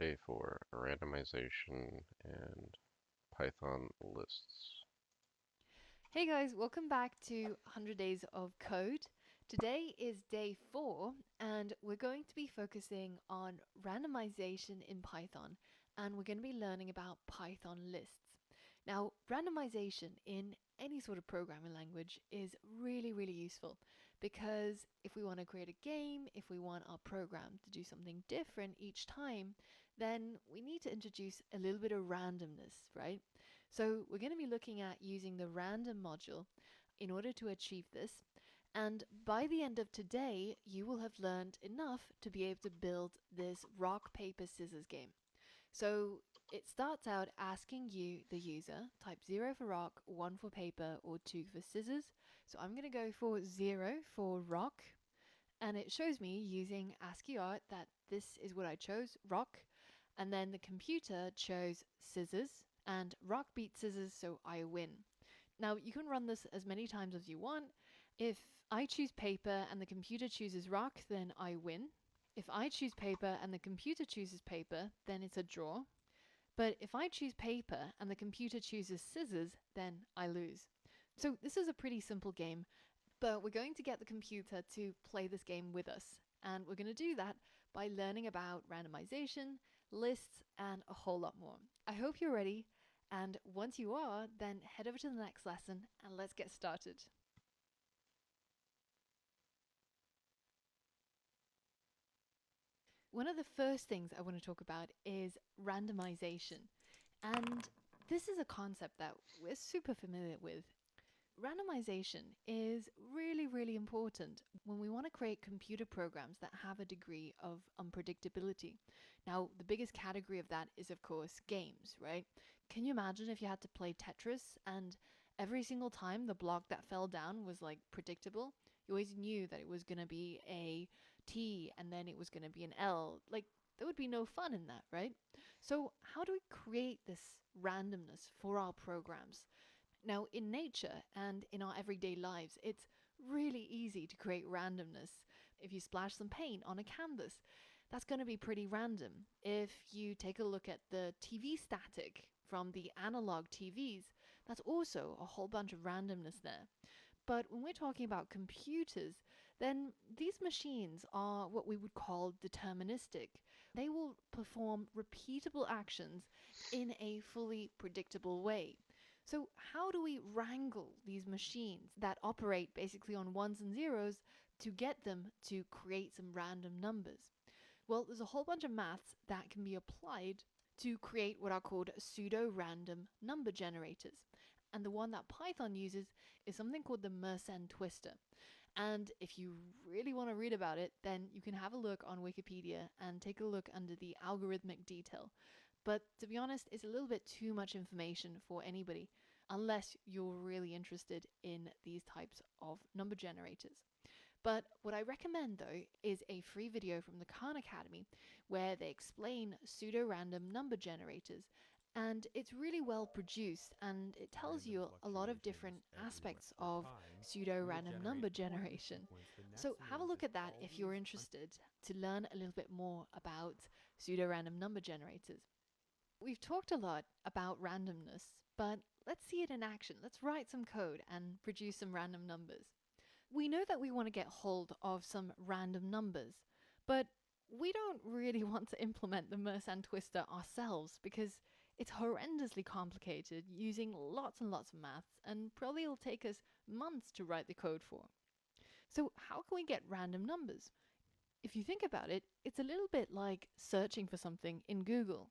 today for randomization and Python lists. Hey guys, welcome back to 100 Days of Code. Today is day 4, and we're going to be focusing on randomization in Python, and we're going to be learning about Python lists. Now, randomization in any sort of programming language is really useful because if we want to create a game, if we want our program to do something different each time, then we need to introduce a little bit of randomness, right? So we're going to be looking at using the random module in order to achieve this. And by the end of today, you will have learned enough to be able to build this rock, paper, scissors game. So it starts out asking you, the user, type 0 for rock, 1 for paper, or 2 for scissors. So I'm going to go for 0 for rock. And it shows me using ASCII art that this is what I chose, rock. And then the computer chose scissors, and rock beat scissors, so I win. Now, you can run this as many times as you want. If I choose paper and the computer chooses rock, then I win. If I choose paper and the computer chooses paper, then it's a draw. But if I choose paper and the computer chooses scissors, then I lose. So this is a pretty simple game, but we're going to get the computer to play this game with us. And we're going to do that by learning about randomization, lists, and a whole lot more. I hope you're ready. And once you are, then head over to the next lesson and let's get started. One of the first things I want to talk about is randomization. And this is a concept that we're super familiar with. Randomization is really important when we want to create computer programs that have a degree of unpredictability. Now, the biggest category of that is, of course, games, right? Can you imagine if you had to play Tetris and every single time the block that fell down was like predictable? You always knew that it was going to be a T and then it was going to be an L. Like, there would be no fun in that, right? So, how do we create this randomness for our programs? Now, in nature and in our everyday lives, it's really easy to create randomness. If you splash some paint on a canvas, that's going to be pretty random. If you take a look at the TV static from the analog TVs, that's also a whole bunch of randomness there. But when we're talking about computers, then these machines are what we would call deterministic. They will perform repeatable actions in a fully predictable way. So, how do we wrangle these machines that operate basically on ones and zeros to get them to create some random numbers? Well, there's a whole bunch of maths that can be applied to create what are called pseudo-random number generators. And the one that Python uses is something called the Mersenne twister. And if you really want to read about it, then you can have a look on Wikipedia and take a look under the algorithmic detail. But to be honest, it's a little bit too much information for anybody unless you're really interested in these types of number generators. But what I recommend though is a free video from the Khan Academy where they explain pseudo-random number generators, and it's really well produced and it tells Random you a lot of fluctuations different every aspects length of of time will pseudo-random generate number a quantum generation. sequence the So next have a node look is at that if you're always interested to learn a little bit more about pseudo-random number generators. We've talked a lot about randomness, but let's see it in action. Let's write some code and produce some random numbers. We know that we want to get hold of some random numbers, but we don't really want to implement the Mersenne twister ourselves because it's horrendously complicated using lots and lots of maths and probably it'll take us months to write the code for. So how can we get random numbers? If you think about it, it's a little bit like searching for something in Google.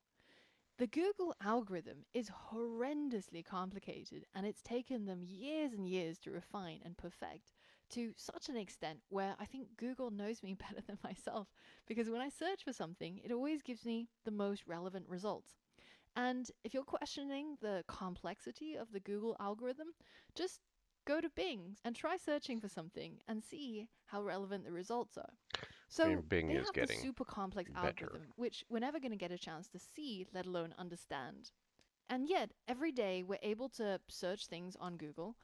The Google algorithm is horrendously complicated and it's taken them years and years to refine and perfect to such an extent where I think Google knows me better than myself because when I search for something, it always gives me the most relevant results. And if you're questioning the complexity of the Google algorithm, just go to Bing and try searching for something and see how relevant the results are. I mean, So Bing they is have this getting super complex better. algorithm, which we're never going to get a chance to see, let alone understand. And yet, every day we're able to search things on Google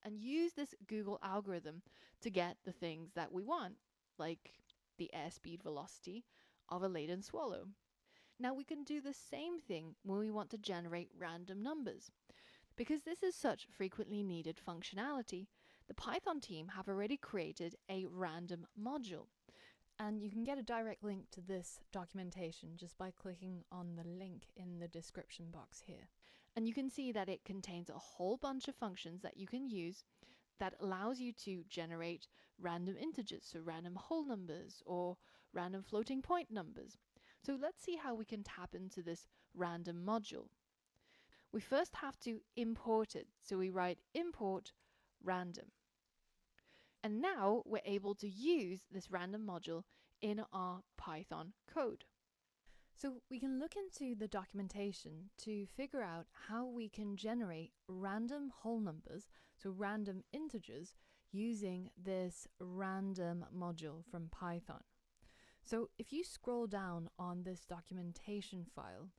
and use this Google algorithm to get the things that we want, like the airspeed velocity of a laden swallow. Now we can do the same thing when we want to generate random numbers. Because this is such frequently needed functionality, the Python team have already created a random module. And you can get a direct link to this documentation just by clicking on the link in the description box here. And you can see that it contains a whole bunch of functions that you can use that allows you to generate random integers, so random whole numbers or random floating point numbers. So let's see how we can tap into this random module. We first have to import it. So we write import random. And now we're able to use this random module in our Python code. So we can look into the documentation to figure out how we can generate random whole numbers, so random integers, using this random module from Python. So if you scroll down on this documentation file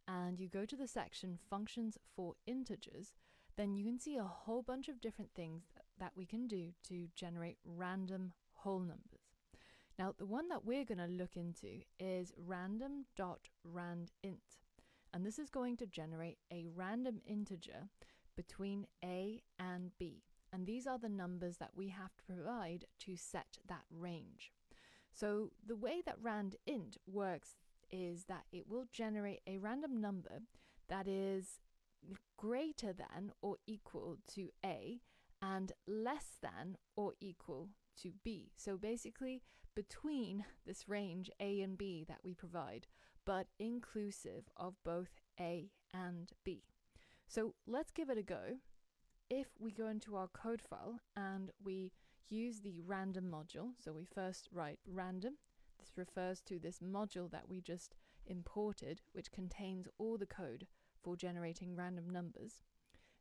and you go to the section functions for integers, then you can see a whole bunch of different things that we can do to generate random whole numbers. Now, the one that we're going to look into is random.randint, and this is going to generate a random integer between a and b, and these are the numbers that we have to provide to set that range. So the way that randint works is that it will generate a random number that is greater than or equal to a and less than or equal to b. So basically between this range a and b that we provide, but inclusive of both a and b. So let's give it a go. If we go into our code file and we use the random module, so we first write random. This refers to this module that we just imported, which contains all the code for generating random numbers.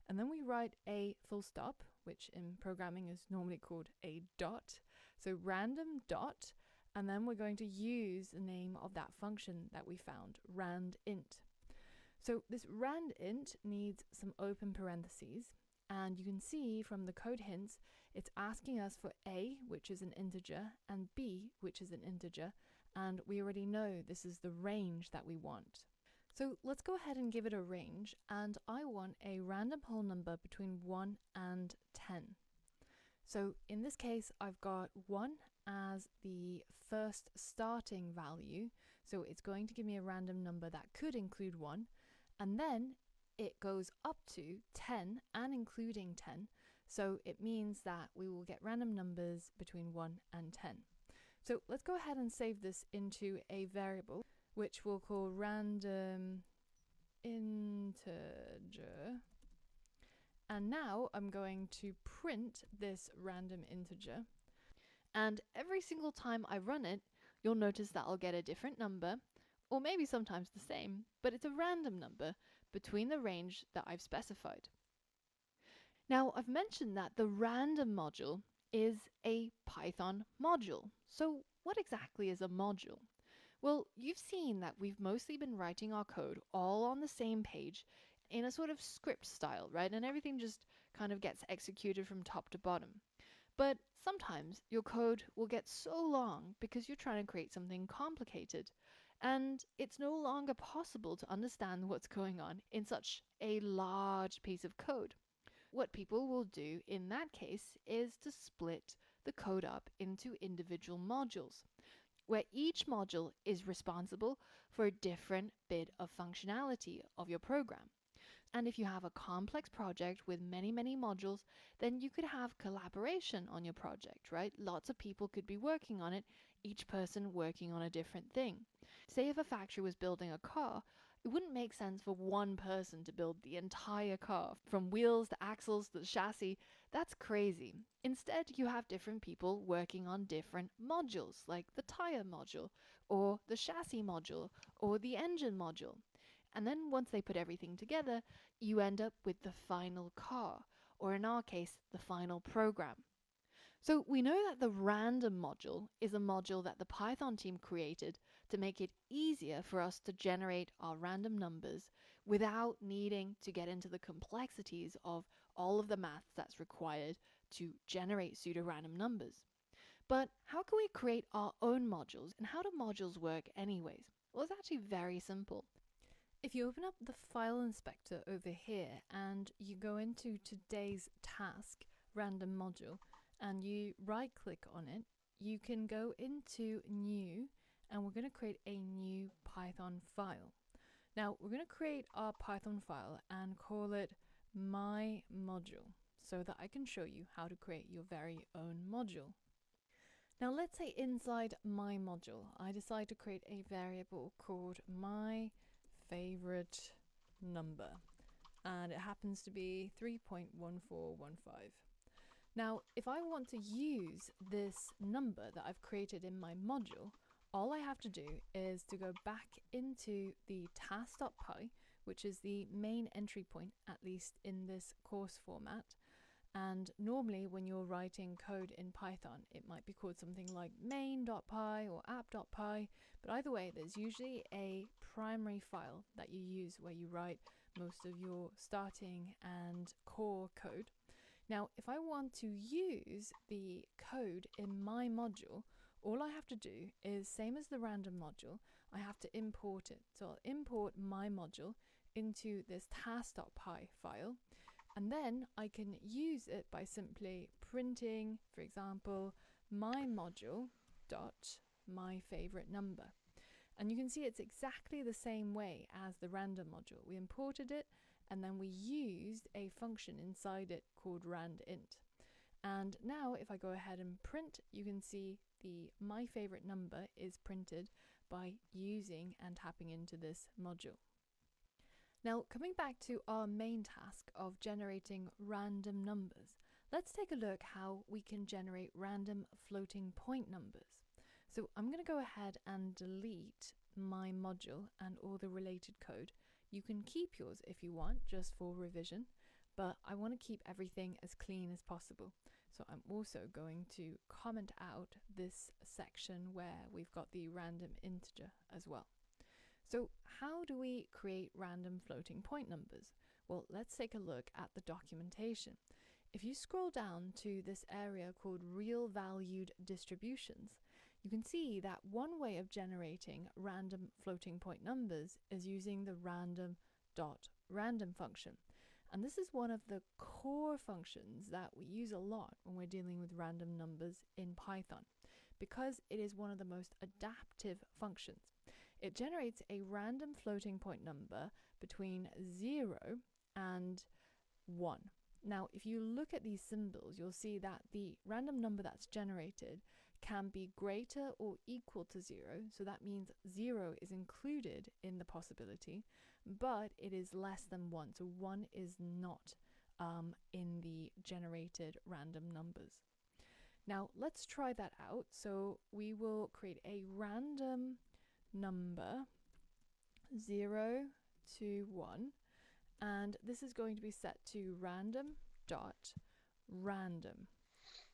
And then we write a full stop, which in programming is normally called a dot. So random dot, and then we're going to use the name of that function that we found, randint. So this randint needs some open parentheses, and you can see from the code hints, it's asking us for a, which is an integer, and b, which is an integer, and we already know this is the range that we want. So let's go ahead and give it a range, and I want a random whole number between 1 and 10. So in this case, I've got 1 as the first starting value, so it's going to give me a random number that could include 1, and then it goes up to 10 and including 10, so it means that we will get random numbers between 1 and 10. So let's go ahead and save this into a variable, which we'll call random integer. And now I'm going to print this random integer. And every single time I run it, you'll notice that I'll get a different number, or maybe sometimes the same, but it's a random number between the range that I've specified. Now, I've mentioned that the random module is a Python module. So what exactly is a module? Well, you've seen that we've mostly been writing our code all on the same page in a sort of script style, right? And everything just kind of gets executed from top to bottom. But sometimes your code will get so long because you're trying to create something complicated, and it's no longer possible to understand what's going on in such a large piece of code. What people will do in that case is to split the code up into individual modules, where each module is responsible for a different bit of functionality of your program. And if you have a complex project with many, many modules, then you could have collaboration on your project, right? Lots of people could be working on it, each person working on a different thing. Say if a factory was building a car, it wouldn't make sense for one person to build the entire car, from wheels to axles to the chassis. That's crazy. Instead, you have different people working on different modules, like the tire module, or the chassis module, or the engine module. And then once they put everything together, you end up with the final car, or in our case, the final program. So we know that the random module is a module that the Python team created to make it easier for us to generate our random numbers without needing to get into the complexities of all of the math that's required to generate pseudo-random numbers. But how can we create our own modules, and how do modules work anyways? Well, it's actually very simple. If you open up the file inspector over here and you go into today's task, random module, and you right click on it, you can go into new and we're going to create a new Python file. Now we're going to create our Python file and call it my module so that I can show you how to create your very own module. Now let's say inside my module, I decide to create a variable called my favorite number, and it happens to be 3.1415. Now, if I want to use this number that I've created in my module, all I have to do is to go back into the task.py, which is the main entry point, at least in this course format. And normally when you're writing code in Python, it might be called something like main.py or app.py, but either way, there's usually a primary file that you use where you write most of your starting and core code. Now, if I want to use the code in my module, all I have to do is, same as the random module, I have to import it. So I'll import my module into this task.py file, and then I can use it by simply printing, for example, my module dot my favorite number. And you can see it's exactly the same way as the random module. We imported it and then we used a function inside it called randint. And now if I go ahead and print, you can see the my favorite number is printed by using and tapping into this module. Now, coming back to our main task of generating random numbers, let's take a look how we can generate random floating point numbers. So I'm going to go ahead and delete my module and all the related code. You can keep yours if you want, just for revision, but I want to keep everything as clean as possible. So I'm also going to comment out this section where we've got the random integer as well. So how do we create random floating point numbers? Well, let's take a look at the documentation. If you scroll down to this area called real valued distributions, you can see that one way of generating random floating point numbers is using the random.random function. And this is one of the core functions that we use a lot when we're dealing with random numbers in Python, because it is one of the most adaptive functions. It generates a random floating point number between 0 and 1. Now, if you look at these symbols, you'll see that the random number that's generated can be greater or equal to 0. So that means 0 is included in the possibility, but it is less than 1. So 1 is not in the generated random numbers. Now, let's try that out. So we will create a random number 0 to 1, and this is going to be set to random.random.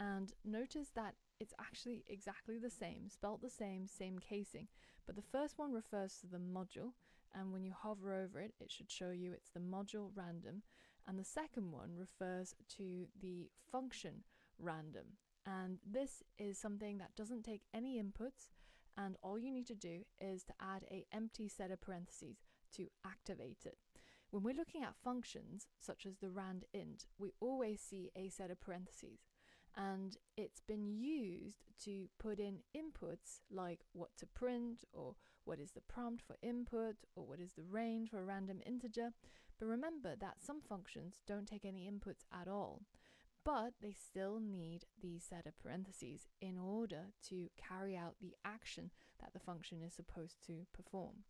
And notice that it's actually exactly the same, spelt the same, same casing, but the first one refers to the module, and when you hover over it, it should show you it's the module random, and the second one refers to the function random. And this is something that doesn't take any inputs, and all you need to do is to add an empty set of parentheses to activate it. When we're looking at functions such as the randint, we always see a set of parentheses, and it's been used to put in inputs like what to print, or what is the prompt for input, or what is the range for a random integer. But remember that some functions don't take any inputs at all, but they still need the set of parentheses in order to carry out the action that the function is supposed to perform.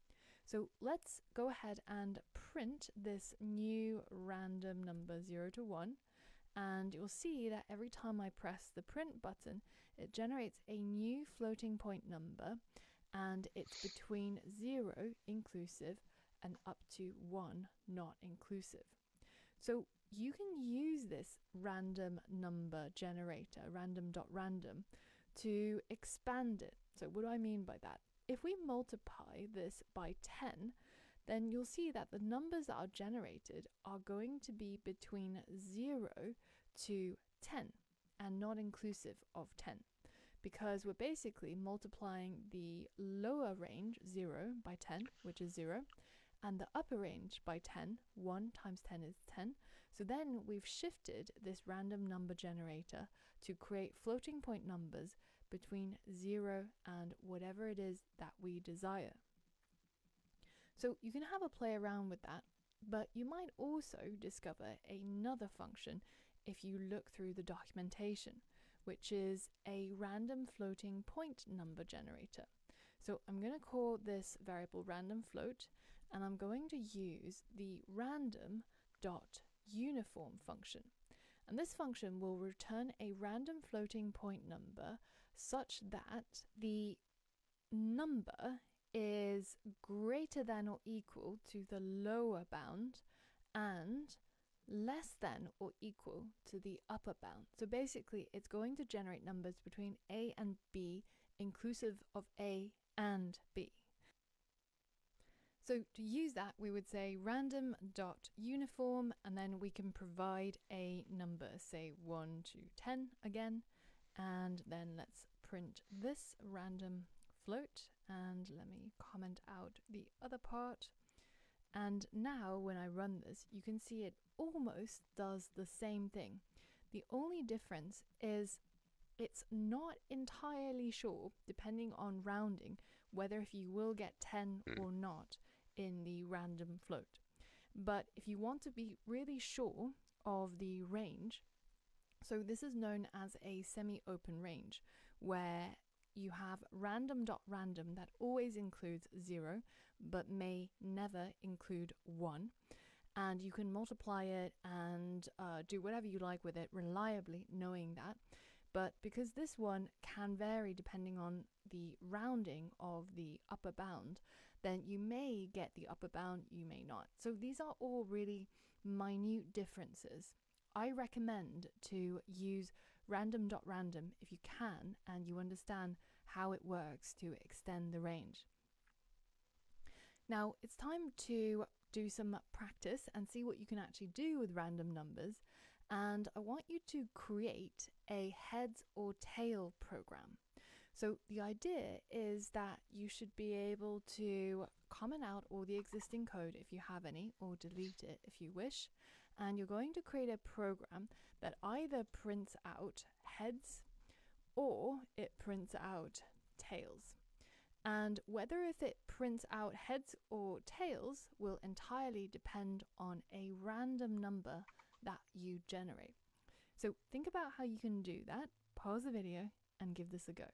So let's go ahead and print this new random number 0 to 1, and you'll see that every time I press the print button, it generates a new floating point number, and it's between 0 inclusive and up to 1 not inclusive. So you can use this random number generator, random.random, to expand it. So what do I mean by that? If we multiply this by 10, then you'll see that the numbers that are generated are going to be between 0 to 10 and not inclusive of 10. because we're basically multiplying the lower range, 0, by 10, which is 0, and the upper range by 10. 1 times 10 is 10. So then we've shifted this random number generator to create floating point numbers between 0 and whatever it is that we desire. So you can have a play around with that, but you might also discover another function if you look through the documentation, which is a random floating point number generator. So I'm going to call this variable random float, and I'm going to use the random.uniform function. And this function will return a random floating point number such that the number is greater than or equal to the lower bound and less than or equal to the upper bound. So basically, it's going to generate numbers between A and B, inclusive of A and B. So to use that, we would say random.uniform, and then we can provide a number, say 1 to 10 again, and then let's print this random float, and let me comment out the other part. And now when I run this, you can see it almost does the same thing. The only difference is it's not entirely sure, depending on rounding, whether if you will get 10 or not in the random float. But if you want to be really sure of the range, so this is known as a semi-open range, where you have random.random that always includes 0, but may never include 1. And you can multiply it and do whatever you like with it reliably, knowing that. But because this one can vary depending on the rounding of the upper bound, then you may get the upper bound, you may not. So these are all really minute differences. I recommend to use random.random if you can and you understand how it works to extend the range. Now it's time to do some practice and see what you can actually do with random numbers. And I want you to create a heads or tail program. So the idea is that you should be able to comment out all the existing code if you have any, or delete it if you wish. And you're going to create a program that either prints out heads or it prints out tails. And whether if it prints out heads or tails will entirely depend on a random number that you generate. So think about how you can do that, pause the video and give this a go.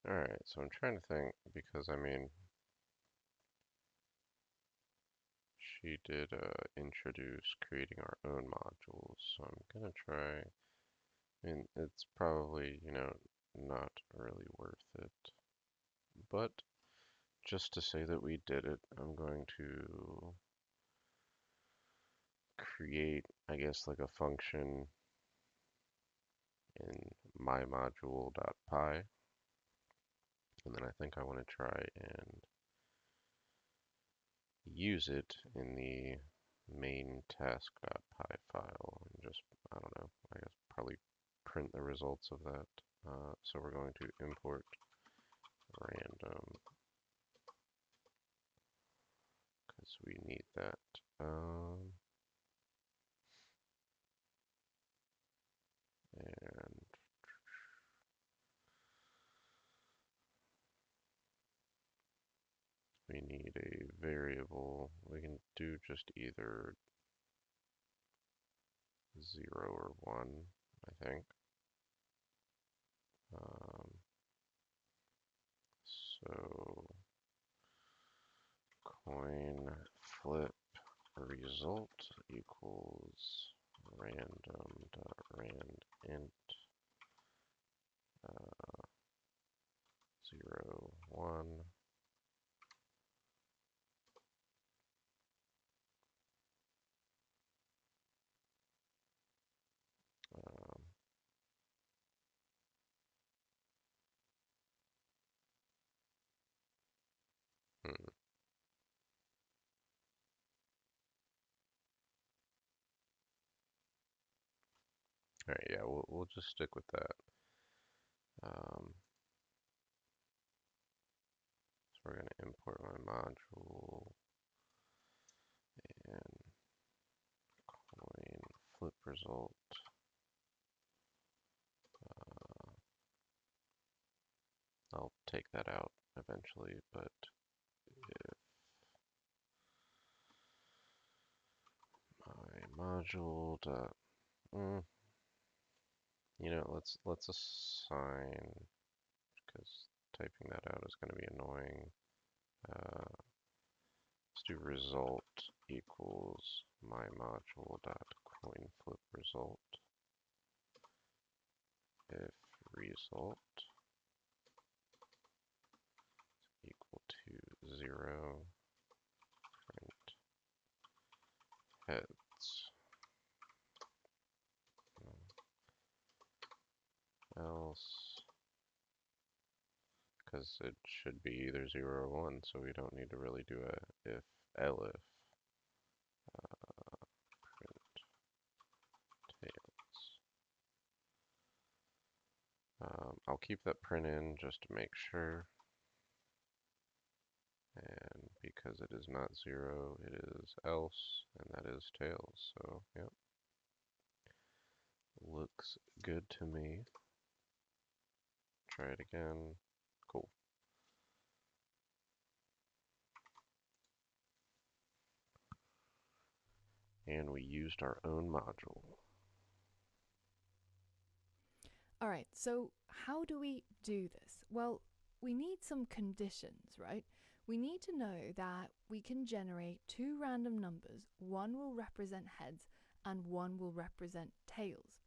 Alright, so I'm trying to think, because I mean, she did introduce creating our own modules, so I'm gonna try. I mean, it's probably, not really worth it. But just to say that we did it, I'm going to create, I guess, like a function in mymodule.py. And then I think I want to try and use it in the main task.py file and just, I don't know, I guess probably print the results of that. So we're going to import random because we need that. And we need a variable. We can do just either 0 or 1, I think. So coin flip result equals random.rand int 0, 1. Um, hmm. All right, yeah, we'll just stick with that. Um, so we're gonna import my module and coin flip result. I'll take that out eventually, but if my module dot, mm, let's assign, because typing that out is going to be annoying. Let's do result equals my module dot coin flip result. If result equal to 0, print heads. Else, because it should be either 0 or 1, so we don't need to really do a if elif. Print tails. I'll keep that print in just to make sure. And because it is not 0, it is else, and that is tails. So, yep. Looks good to me. Try it again. Cool. And we used our own module. All right, so how do we do this? Well, we need some conditions, right? We need to know that we can generate two random numbers. One will represent heads and one will represent tails.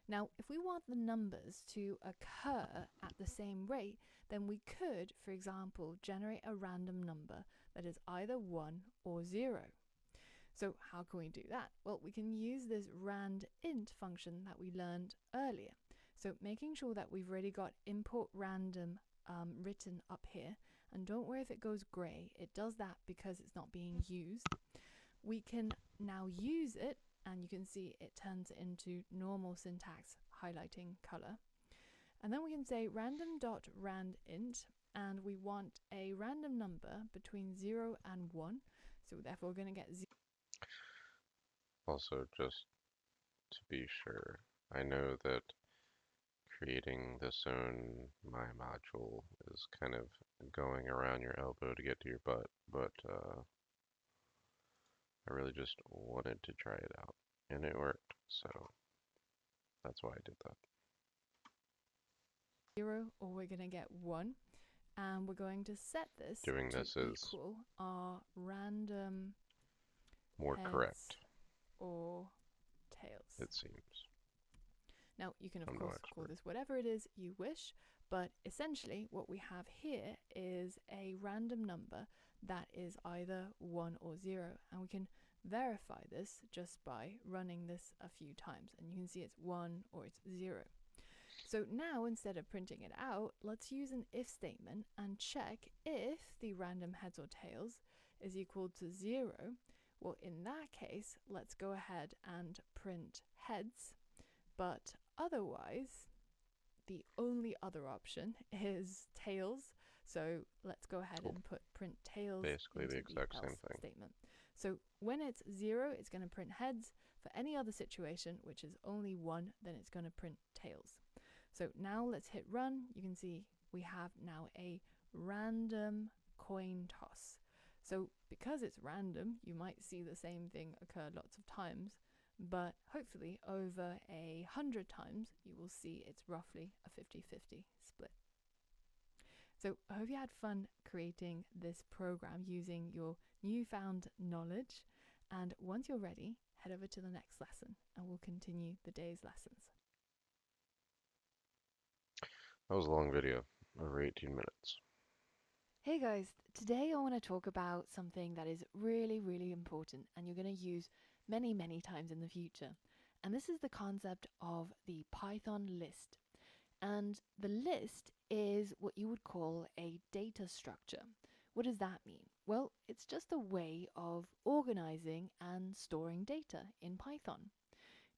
Now, if we want the numbers to occur at the same rate, then we could, for example, generate a random number that is either 1 or 0. So how can we do that? Well, we can use this randint function that we learned earlier. So making sure that we've already got import random written up here, and don't worry if it goes grey, it does that because it's not being used. We can now use it, and you can see it turns into normal syntax highlighting color. And then we can say random.randint, and we want a random number between 0 and 1. So therefore we're going to get 0. Also, just to be sure, I know that creating this own my module is kind of going around your elbow to get to your butt, but I really just wanted to try it out, and it worked, so that's why I did that. 0, or we're going to get 1. And we're going to set this Doing to this is equal our random more heads correct, or tails. it seems. Now, you can, of I'm no course, call expert. this whatever it is you wish, but essentially what we have here is a random number that is either 1 or 0, and we can verify this just by running this a few times, and you can see it's 1 or it's 0. So now, instead of printing it out, let's use an if statement and check if the random heads or tails is equal to 0. Well, in that case, let's go ahead and print heads, but otherwise, the only other option is tails. So let's go ahead and put print tails Basically into the exact the same else thing. statement. So when it's 0, it's going to print heads. For any other situation, which is only 1, then it's going to print tails. So now let's hit run. You can see we have now a random coin toss. So because it's random, you might see the same thing occur lots of times, but hopefully over 100 times you will see it's roughly a 50-50 split. So I hope you had fun creating this program using your newfound knowledge, and once you're ready, head over to the next lesson and we'll continue the day's lessons. That was a long video, over 18 minutes. Hey guys, today I want to talk about something that is really, really important and you're going to use many, many times in the future. And this is the concept of the Python list. And the list is what you would call a data structure. What does that mean? Well, it's just a way of organizing and storing data in Python.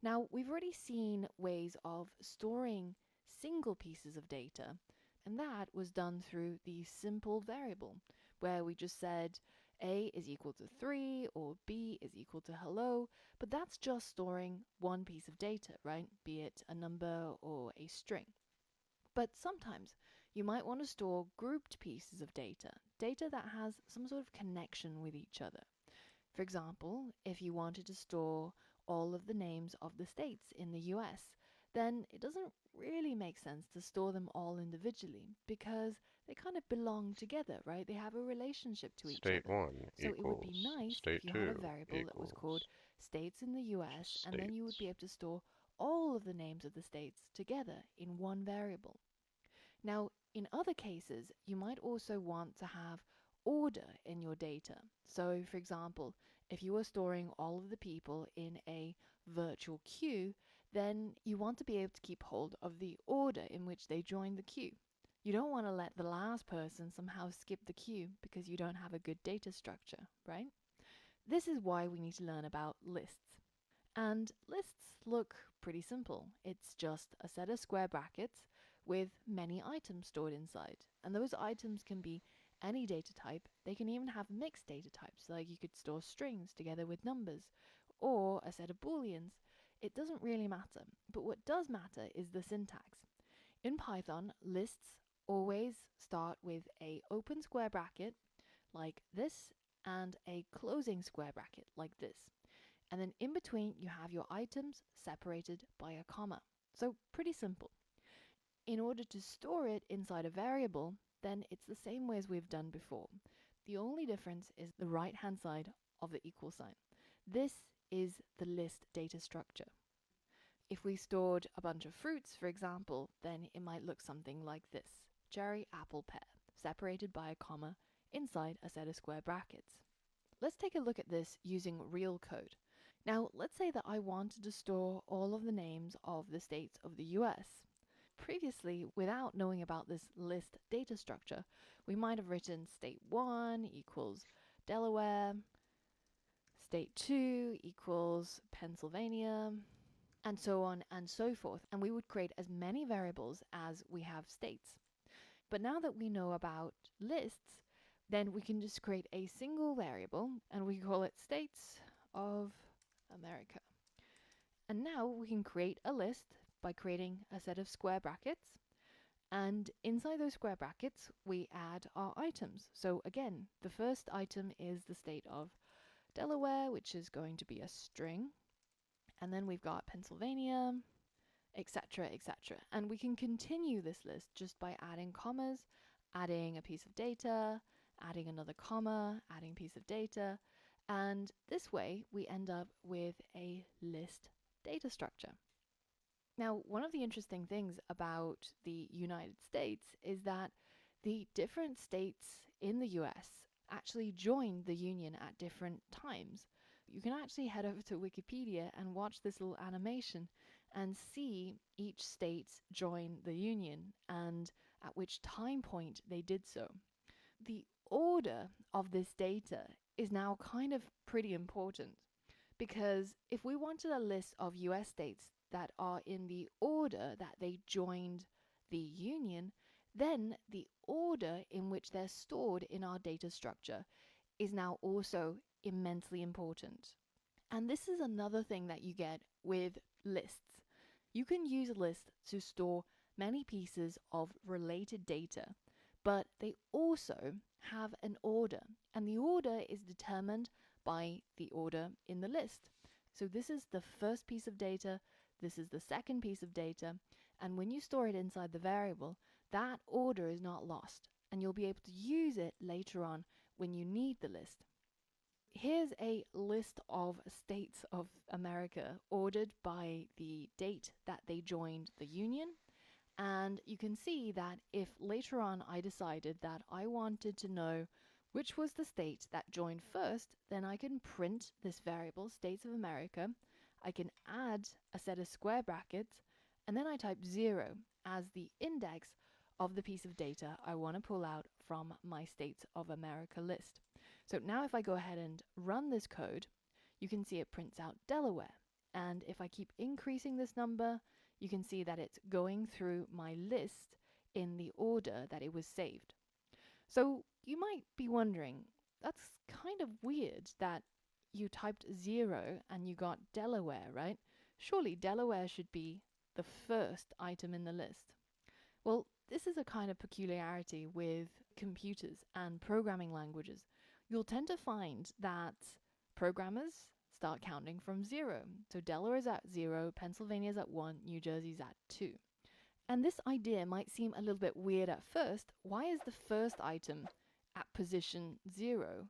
Now, we've already seen ways of storing single pieces of data, and that was done through the simple variable, where we just said A is equal to 3 or B is equal to hello, but that's just storing one piece of data, right? Be it a number or a string. But sometimes you might want to store grouped pieces of data, data that has some sort of connection with each other. For example, if you wanted to store all of the names of the states in the US, then it doesn't really make sense to store them all individually because they kind of belong together, right? They have a relationship to each State other. 1 So it would be equals nice if state you had a 2 variable that was called equals states in the US, just and then you would be states. able to store all of the names of the states together in one variable. Now, in other cases, you might also want to have order in your data. So, for example, if you are storing all of the people in a virtual queue, then you want to be able to keep hold of the order in which they join the queue. You don't want to let the last person somehow skip the queue because you don't have a good data structure, right? This is why we need to learn about lists. And lists look pretty simple. It's just a set of square brackets with many items stored inside. And those items can be any data type. They can even have mixed data types, like you could store strings together with numbers or a set of booleans. It doesn't really matter. But what does matter is the syntax. In Python, lists always start with a open square bracket like this and a closing square bracket like this. And then in between, you have your items separated by a comma. So, pretty simple. In order to store it inside a variable, then it's the same way as we've done before. The only difference is the right hand side of the equal sign. This is the list data structure. If we stored a bunch of fruits, for example, then it might look something like this: cherry, apple, pear, separated by a comma inside a set of square brackets. Let's take a look at this using real code. Now, let's say that I wanted to store all of the names of the states of the US. Previously, without knowing about this list data structure, we might have written state 1 equals Delaware, state 2 equals Pennsylvania, and so on and so forth. And we would create as many variables as we have states. But now that we know about lists, then we can just create a single variable and we call it states of America. And now we can create a list by creating a set of square brackets. And inside those square brackets, we add our items. So again, the first item is the state of Delaware, which is going to be a string. And then we've got Pennsylvania, etc., etc. And we can continue this list just by adding commas, adding a piece of data, adding another comma, adding a piece of data. And this way, we end up with a list data structure. Now, one of the interesting things about the United States is that the different states in the US actually joined the Union at different times. You can actually head over to Wikipedia and watch this little animation and see each state join the Union and at which time point they did so. The order of this data is now kind of pretty important because if we wanted a list of US states that are in the order that they joined the Union, then the order in which they're stored in our data structure is now also immensely important. And this is another thing that you get with lists. You can use a list to store many pieces of related data, but they also have an order, and the order is determined by the order in the list. So this is the first piece of data, this is the second piece of data, and when you store it inside the variable, that order is not lost, and you'll be able to use it later on when you need the list. Here's a list of states of America ordered by the date that they joined the Union. And you can see that if later on I decided that I wanted to know which was the state that joined first, then I can print this variable, States of America. I can add a set of square brackets, and then I type 0 as the index of the piece of data I want to pull out from my States of America list. So now if I go ahead and run this code, you can see it prints out Delaware. And if I keep increasing this number, you can see that it's going through my list in the order that it was saved. So you might be wondering, that's kind of weird that you typed 0 and you got Delaware, right? Surely Delaware should be the first item in the list. Well, this is a kind of peculiarity with computers and programming languages. You'll tend to find that programmers start counting from 0. So Delaware is at 0, Pennsylvania is at 1, New Jersey's at 2. And this idea might seem a little bit weird at first. Why is the first item at position 0?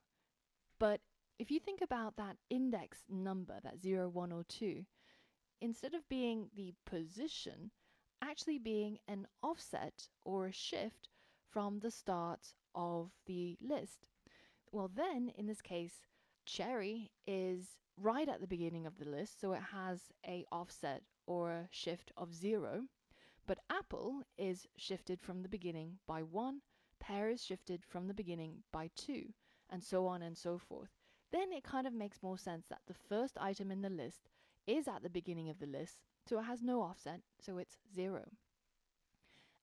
But if you think about that index number, that 0, 1, or 2, instead of being the position, actually being an offset or a shift from the start of the list. Well, then, in this case, cherry is right at the beginning of the list, so it has a offset or a shift of 0. But apple is shifted from the beginning by 1, pear is shifted from the beginning by 2, and so on and so forth. Then it kind of makes more sense that the first item in the list is at the beginning of the list, so it has no offset, so it's 0.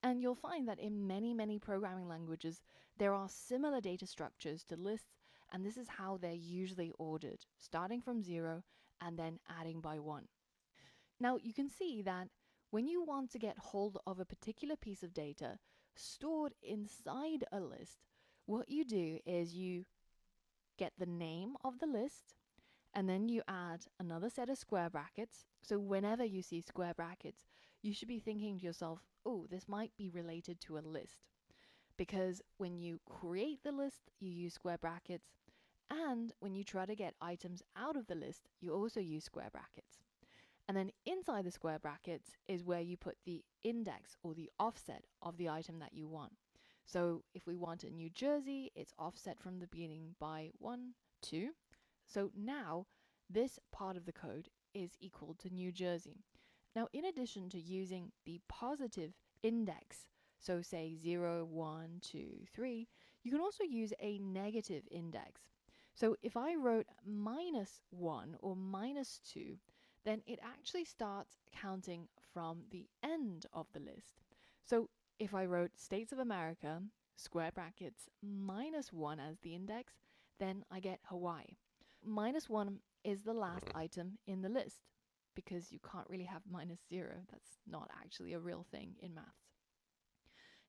And you'll find that in many, many programming languages, there are similar data structures to lists, and this is how they're usually ordered, starting from 0 and then adding by 1. Now, you can see that when you want to get hold of a particular piece of data stored inside a list, what you do is you get the name of the list, and then you add another set of square brackets. So whenever you see square brackets, you should be thinking to yourself, oh, this might be related to a list. Because when you create the list, you use square brackets, and when you try to get items out of the list, you also use square brackets. And then inside the square brackets is where you put the index or the offset of the item that you want. So if we want a New Jersey, it's offset from the beginning by 1, 2. So now this part of the code is equal to New Jersey. Now, in addition to using the positive index, so say 0, 1, 2, 3, you can also use a negative index. So if I wrote -1 or -2, then it actually starts counting from the end of the list. So if I wrote States of America, square brackets, -1 as the index, then I get Hawaii. -1 is the last Mm. item in the list because you can't really have -0. That's not actually a real thing in maths.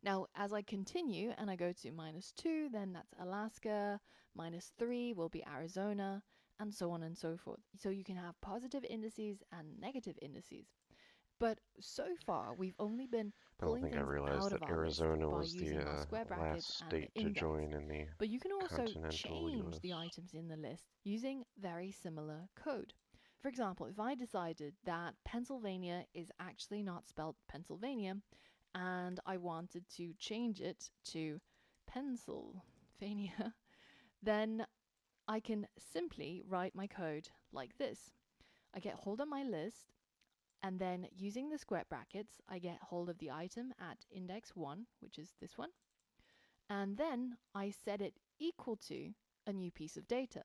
Now, as I continue and I go to -2, then that's Alaska, -3 will be Arizona, and so on and so forth. So you can have positive indices and negative indices. But so far, we've only been I don't pulling think I things realized out of that our list Arizona by was the using our square brackets last and the state to index. join in the But you can also continental change the US. items in the list using very similar code. For example, if I decided that Pennsylvania is actually not spelled Pennsylvania, and I wanted to change it to Pennsylvania, then I can simply write my code like this. I get hold of my list, and then using the square brackets, I get hold of the item at index 1, which is this one, and then I set it equal to a new piece of data.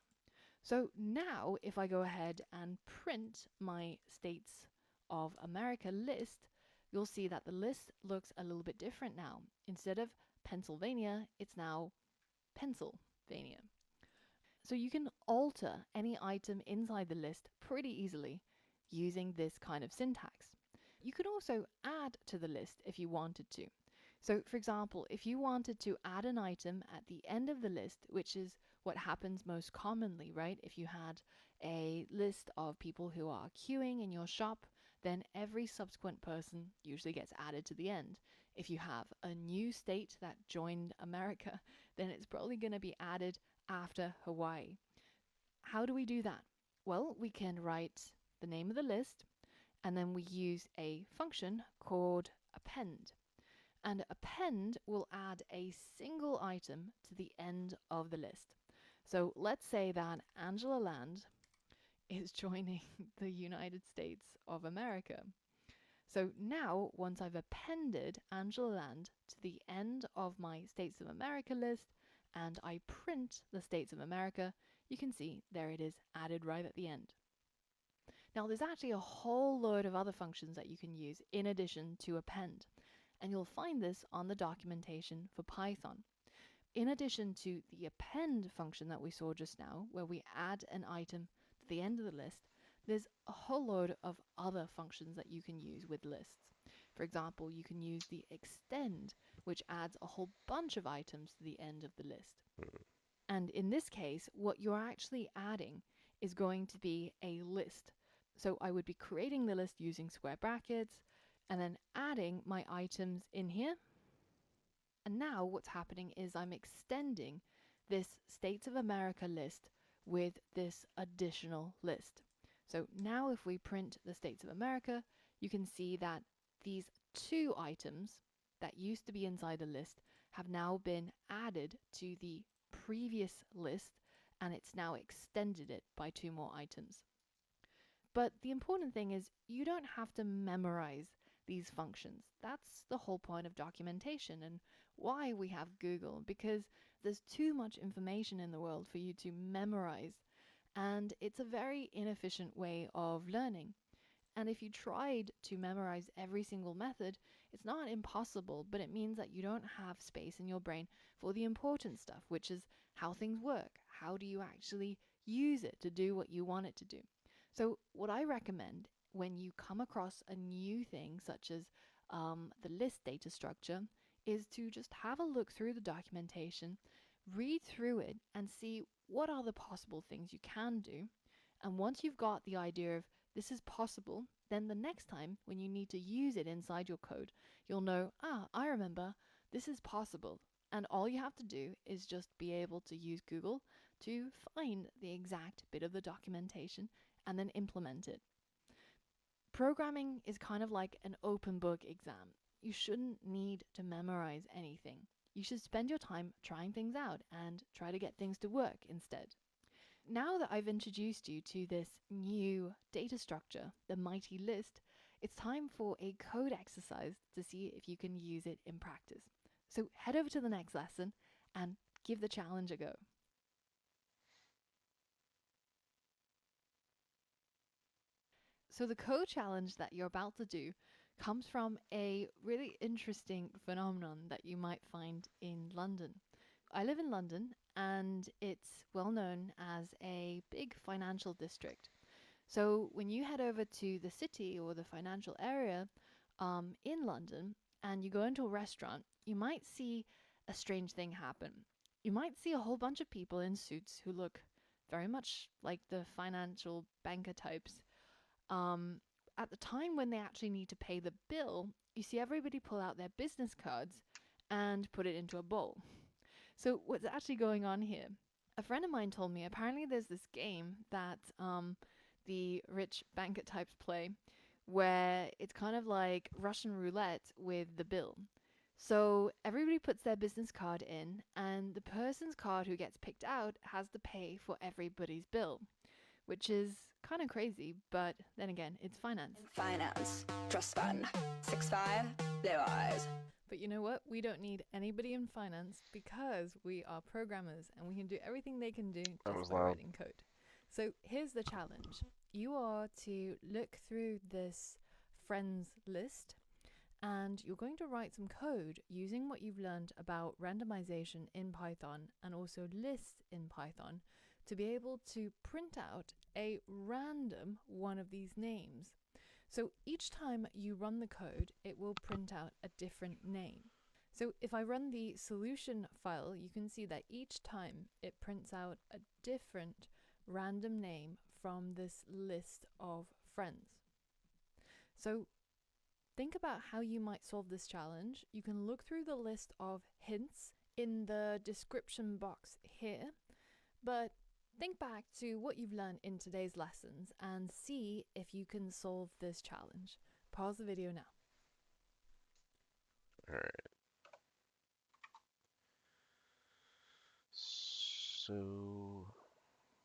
So now if I go ahead and print my States of America list, you'll see that the list looks a little bit different now. Instead of Pennsylvania, it's now Pennsylvania. So you can alter any item inside the list pretty easily using this kind of syntax. You could also add to the list if you wanted to. So for example, if you wanted to add an item at the end of the list, which is what happens most commonly, right? If you had a list of people who are queuing in your shop, then every subsequent person usually gets added to the end. If you have a new state that joined America, then it's probably going to be added after Hawaii. How do we do that? Well, we can write the name of the list, and then we use a function called append. And append will add a single item to the end of the list. So let's say that Angela Land is joining the United States of America. So now, once I've appended Angela Land to the end of my States of America list, and I print the States of America, you can see there it is added right at the end. Now, there's actually a whole load of other functions that you can use in addition to append, and you'll find this on the documentation for Python. In addition to the append function that we saw just now, where we add an item to the end of the list, there's a whole load of other functions that you can use with lists. For example, you can use the extend, which adds a whole bunch of items to the end of the list. And in this case, what you're actually adding is going to be a list. So I would be creating the list using square brackets and then adding my items in here. And now what's happening is I'm extending this States of America list with this additional list. So now if we print the States of America, you can see that these two items that used to be inside a list have now been added to the previous list, and it's now extended it by two more items. But the important thing is you don't have to memorize these functions. That's the whole point of documentation and why we have Google, because there's too much information in the world for you to memorize, and it's a very inefficient way of learning. And if you tried to memorize every single method, it's not impossible, but it means that you don't have space in your brain for the important stuff, which is how things work. How do you actually use it to do what you want it to do? So, what I recommend when you come across a new thing, such as the list data structure, is to just have a look through the documentation, read through it, and see what are the possible things you can do. And once you've got the idea of this is possible, then the next time when you need to use it inside your code, you'll know, I remember, this is possible. And all you have to do is just be able to use Google to find the exact bit of the documentation and then implement it. Programming is kind of like an open book exam. You shouldn't need to memorize anything. You should spend your time trying things out and try to get things to work instead. Now that I've introduced you to this new data structure, the mighty list, it's time for a code exercise to see if you can use it in practice. So head over to the next lesson and give the challenge a go. So the code challenge that you're about to do comes from a really interesting phenomenon that you might find in London. I live in London, and it's well known as a big financial district. So when you head over to the city or the financial area in London and you go into a restaurant, you might see a strange thing happen. You might see a whole bunch of people in suits who look very much like the financial banker types. At the time when they actually need to pay the bill, you see everybody pull out their business cards and put it into a bowl. So what's actually going on here? A friend of mine told me apparently there's this game that the rich banker types play where it's kind of like Russian roulette with the bill. So everybody puts their business card in, and the person's card who gets picked out has to pay for everybody's bill, which is kind of crazy, but then again, it's finance. Finance. Trust fund. 6'5", blue eyes. But you know what? We don't need anybody in finance because we are programmers and we can do everything they can do just by writing code. So here's the challenge. You are to look through this friends list and you're going to write some code using what you've learned about randomization in Python and also lists in Python to be able to print out a random one of these names. So each time you run the code, it will print out a different name. So if I run the solution file, you can see that each time it prints out a different random name from this list of friends. So think about how you might solve this challenge. You can look through the list of hints in the description box here, but think back to what you've learned in today's lessons and see if you can solve this challenge. Pause the video now. Alright. So,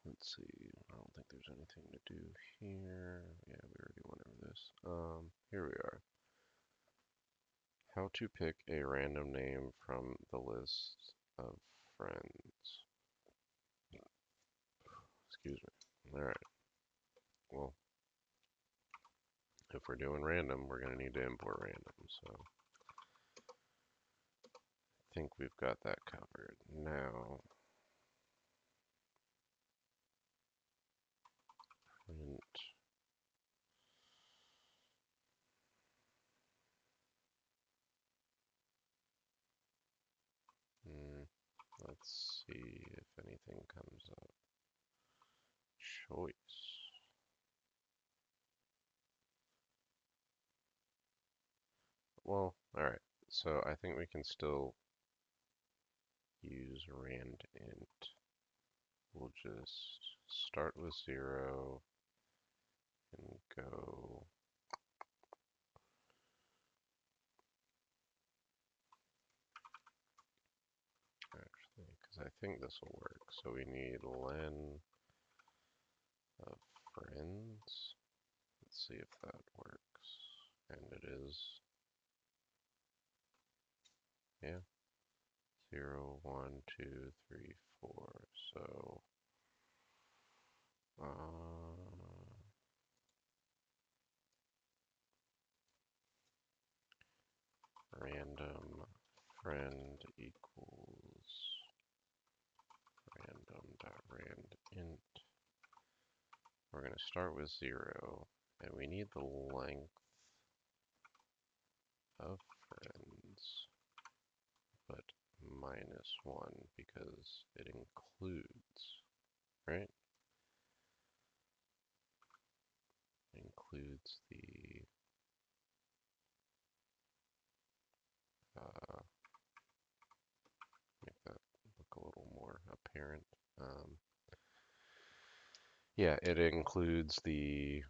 let's see. I don't think there's anything to do here. Yeah, we already went over this. Here we are. How to pick a random name from the list of friends. Excuse me. Alright. Well, if we're doing random, we're going to need to import random. So I think we've got that covered. Now, print let's see if anything comes up. Choice. Well, alright. So I think we can still use rand int. We'll just start with 0 and go actually, because I think this will work. So we need len of friends. Let's see if that works. And it is. Yeah. 0, 1, 2, 3, 4. So random friend equals random.randint. We're going to start with 0, and we need the length of friends, but -1 because it includes, right? Includes the make that look a little more apparent. Yeah, it includes the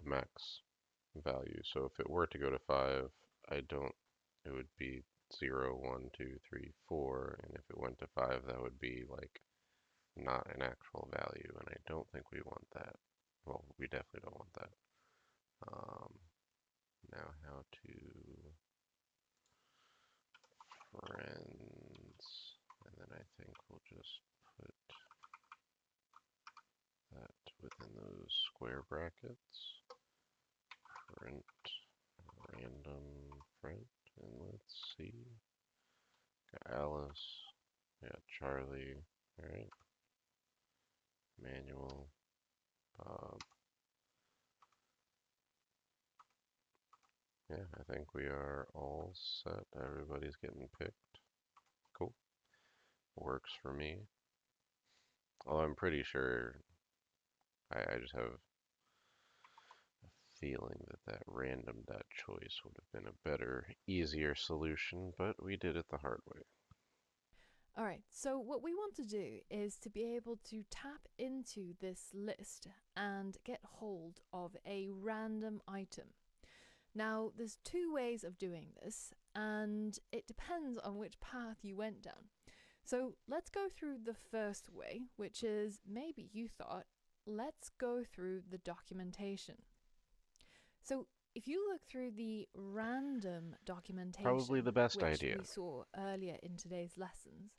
max value. So if it were to go to 5, it would be 0, 1, 2, 3, 4, and if it went to 5, that would be like not an actual value, and I don't think we want that. Well, we definitely don't want that. Now how to friends, and then I think we'll just put that within those square brackets. Print random friend, and let's see. Got Alice, we got Charlie, alright. Manuel, Bob. Yeah, I think we are all set. Everybody's getting picked. Cool. Works for me. Although I'm pretty sure I just have a feeling that random.choice would have been a better, easier solution, but we did it the hard way. All right, so what we want to do is to be able to tap into this list and get hold of a random item. Now, there's two ways of doing this, and it depends on which path you went down. So let's go through the first way, which is maybe you thought, let's go through the documentation. So if you look through the random documentation, Probably the best which idea. we saw earlier in today's lessons,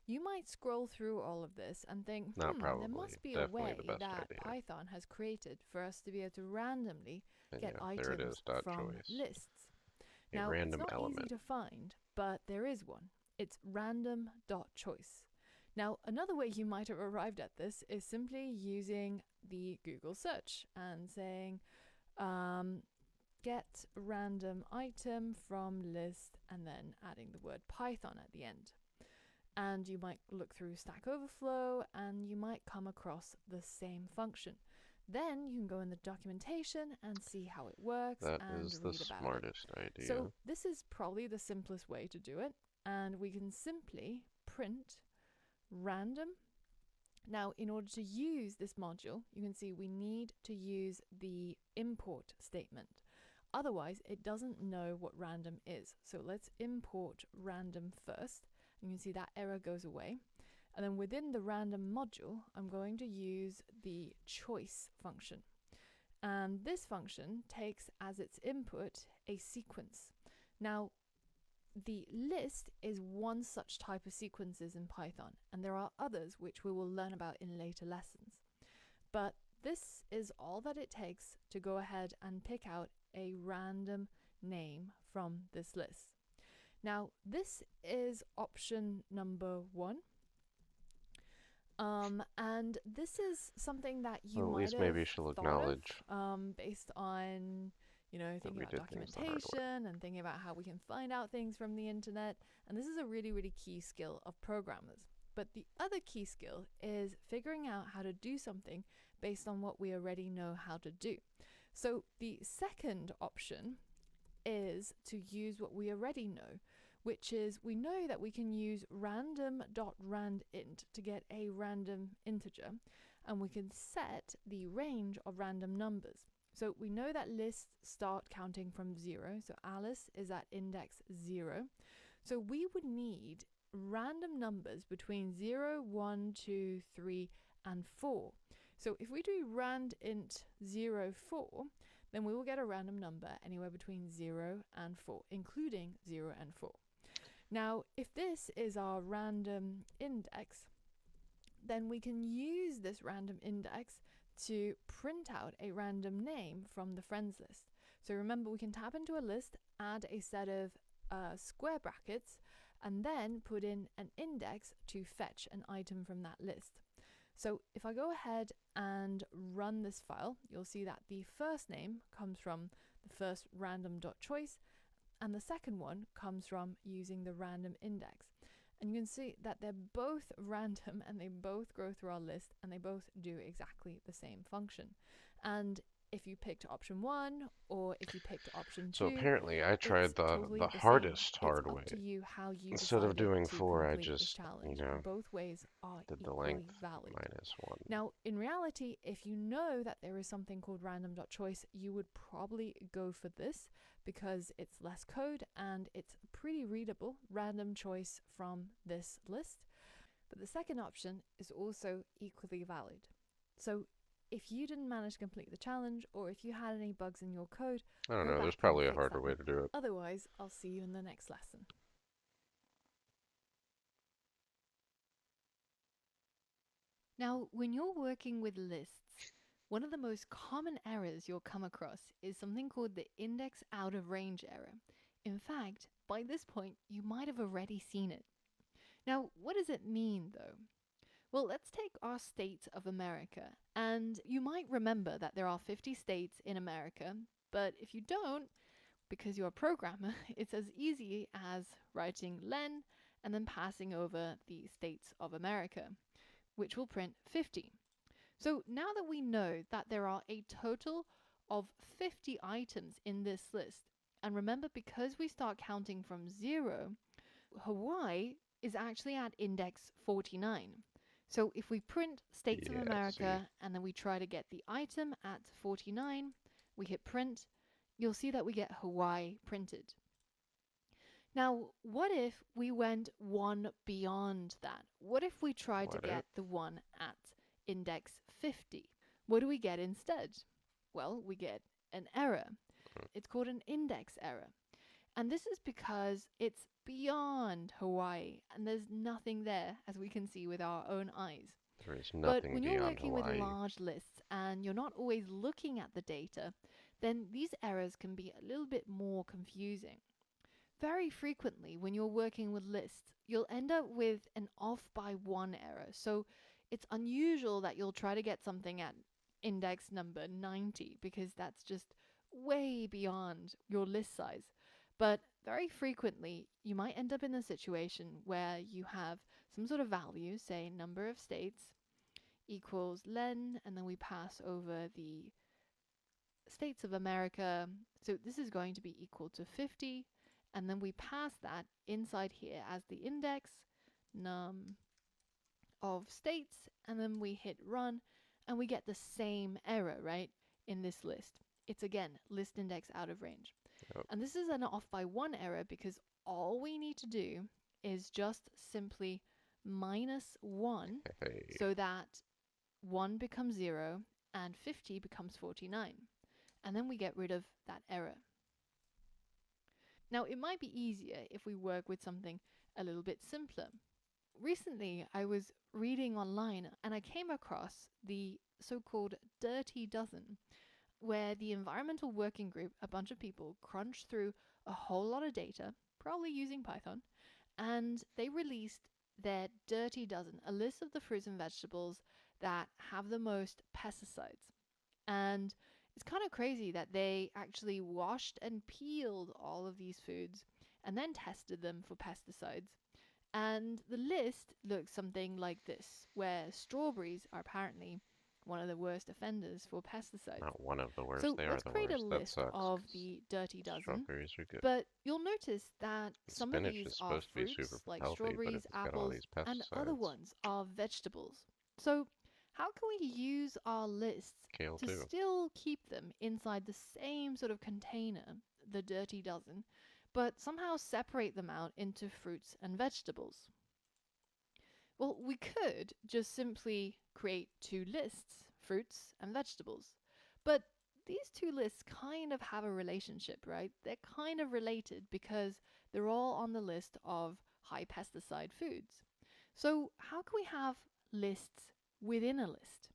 you might scroll through all of this and think, Not probably, there must be a definitely way the best that idea. Python has created for us to be able to randomly And get yeah, items there it is, dot from choice. lists. A Now, it's random not element. easy to find, but there is one. It's random.choice. Now, another way you might have arrived at this is simply using the Google search and saying, get random item from list, and then adding the word Python at the end. And you might look through Stack Overflow and you might come across the same function. Then you can go in the documentation and see how it works That and is the read about smartest it. idea. So this is probably the simplest way to do it, and we can simply print random. Now, in order to use this module, you can see we need to use the import statement. Otherwise, it doesn't know what random is. So let's import random first. You can see that error goes away. And then within the random module, I'm going to use the choice function. And this function takes as its input a sequence. Now, the list is one such type of sequences in Python, and there are others which we will learn about in later lessons. But this is all that it takes to go ahead and pick out a random name from this list. Now, this is option number 1. And this is something that you Well, at might least have maybe she'll thought acknowledge of, based on, thinking we about did things the hard way. documentation and thinking about how we can find out things from the internet. And this is a really, really key skill of programmers. But the other key skill is figuring out how to do something based on what we already know how to do. So the second option is to use what we already know, which is we know that we can use random.randint to get a random integer, and we can set the range of random numbers. So we know that lists start counting from 0, so Alice is at index 0. So we would need random numbers between 0, 1, 2, 3, and 4. So if we do randint 0, 4, then we will get a random number anywhere between 0 and 4, including 0 and 4. Now, if this is our random index, then we can use this random index to print out a random name from the friends list. So remember, we can tap into a list, add a set of square brackets, and then put in an index to fetch an item from that list. So if I go ahead and run this file, you'll see that the first name comes from the first random.choice, and the second one comes from using the random index. And you can see that they're both random and they both go through our list and they both do exactly the same function. And if you picked option 1 or if you picked option 2, So apparently I tried totally the the hardest same. hard It's way. up to you how you Instead of decided doing to 4, I complete this just, challenge. Both ways are did the equally length valid. -1. Now, in reality, if you know that there is something called random.choice, you would probably go for this because it's less code and it's pretty readable, random choice from this list. But the second option is also equally valid. So if you didn't manage to complete the challenge, or if you had any bugs in your code, I don't go know, there's back probably and a fix harder that way one. to do it. Otherwise, I'll see you in the next lesson. Now, when you're working with lists, one of the most common errors you'll come across is something called the index out of range error. In fact, by this point, you might have already seen it. Now, what does it mean though? Well, let's take our states of America. And you might remember that there are 50 states in America, but if you don't, because you're a programmer, it's as easy as writing len and then passing over the states of America, which will print 50. So now that we know that there are a total of 50 items in this list, and remember, because we start counting from 0, Hawaii is actually at index 49. So if we print States of America and then we try to get the item at 49, we hit print, you'll see that we get Hawaii printed. Now, what if we went one beyond that? What if we tried to get the one at index 50? What do we get instead? Well, we get an error. It's called an index error. And this is because it's beyond Hawaii and there's nothing there, as we can see with our own eyes. There is nothing but when you're beyond working Hawaii. with large lists and you're not always looking at the data, then these errors can be a little bit more confusing. Very frequently, when you're working with lists, you'll end up with an off by 1 error. So it's unusual that you'll try to get something at index number 90 because that's just way beyond your list size. But very frequently, you might end up in a situation where you have some sort of value, say number of states equals len, and then we pass over the states of America. So this is going to be equal to 50. And then we pass that inside here as the index num of states, and then we hit run, and we get the same error, right, in this list. It's again, list index out of range. Yep. And this is an off by 1 error because all we need to do is just simply minus 1 so that 1 becomes 0 and 50 becomes 49. And then we get rid of that error. Now, it might be easier if we work with something a little bit simpler. Recently, I was reading online and I came across the so called Dirty Dozen, where the Environmental Working Group, a bunch of people, crunched through a whole lot of data, probably using Python, and they released their Dirty Dozen, a list of the fruits and vegetables that have the most pesticides. And it's kind of crazy that they actually washed and peeled all of these foods and then tested them for pesticides. And the list looks something like this, where strawberries are apparently one of the worst offenders for pesticides. Not one of the worst, So they are let's the create a worst. That list sucks, of 'cause the Dirty Dozen. strawberries are good. But you'll notice that And some of spinach these is are supposed to be super fruits, like healthy, but if strawberries, it's got all apples, these and other pesticides, ones are vegetables. So, how can we use our lists kale to too. still keep them inside the same sort of container, the Dirty Dozen, but somehow separate them out into fruits and vegetables? Well, we could just simply create two lists, fruits and vegetables. But these two lists kind of have a relationship, right? They're kind of related because they're all on the list of high pesticide foods. So, how can we have lists within a list?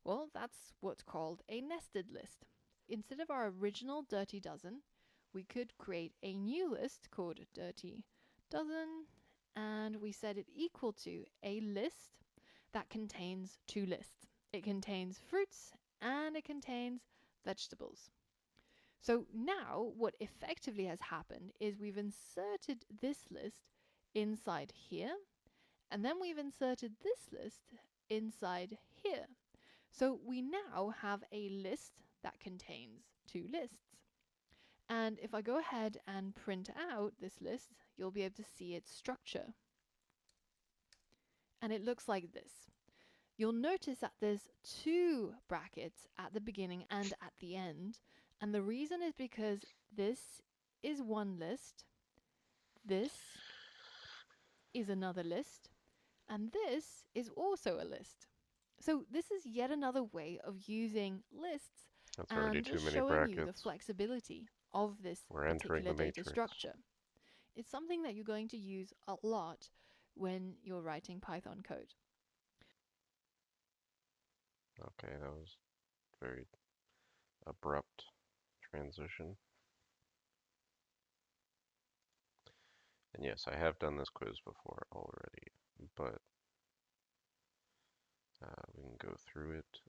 Well, that's what's called a nested list. Instead of our original Dirty Dozen, we could create a new list called Dirty Dozen, and we set it equal to a list that contains two lists. It contains fruits and it contains vegetables. So now what effectively has happened is we've inserted this list inside here, and then we've inserted this list inside here. So we now have a list that contains two lists. And if I go ahead and print out this list, you'll be able to see its structure. And it looks like this. You'll notice that there's two brackets at the beginning and at the end. And the reason is because this is one list, this is another list, and this is also a list. So this is yet another way of using lists That's already and too just many showing you the brackets. flexibility of this We're entering particular the data matrix. structure. It's something that you're going to use a lot when you're writing Python code. Okay, that was very abrupt transition. And yes, I have done this quiz before already, but we can go through it.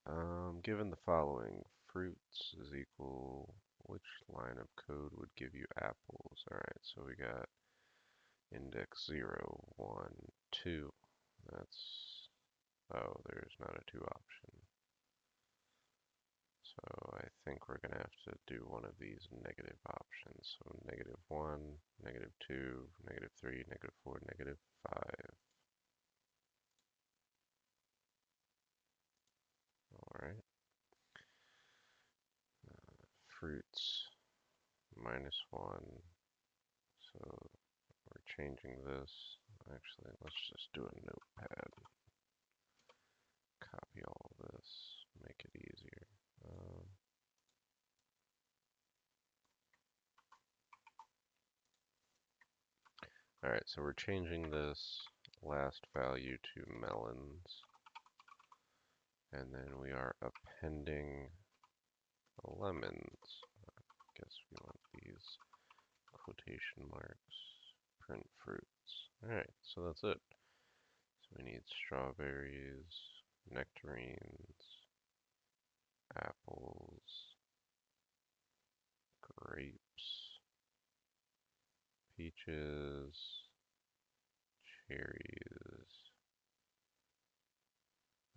Given the following, fruits is equal, which line of code would give you apples? Alright, so we got index 0, 1, 2. That's, oh, there's not a 2 option. So I think we're going to have to do one of these negative options. So -1, -2, -3, -4, -5. Alright. Fruits, -1. So we're changing this. Actually, let's just do a notepad. Copy all this, make it easier. Alright, so we're changing this last value to melons. And then we are appending lemons. I guess we want these quotation marks. Print fruits. Alright, so that's it. So we need strawberries, nectarines, apples, grapes, peaches, cherries,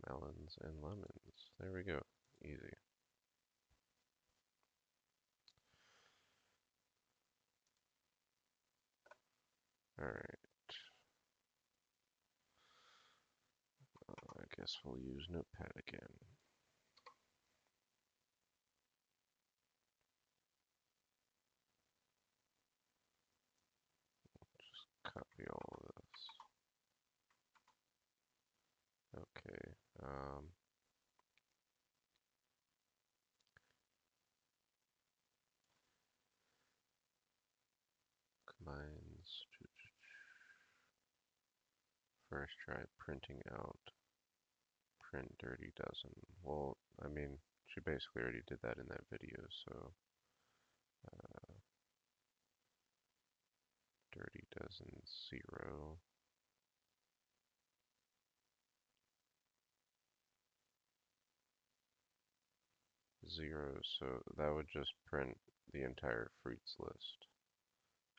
melons, and lemons. There we go. Easy. Alright. I guess we'll use Notepad again. Copy all of this. Okay. first try printing out print dirty dozen. Well, I mean, she basically already did that in that video, so dirty dozen 0. 0, so that would just print the entire fruits list,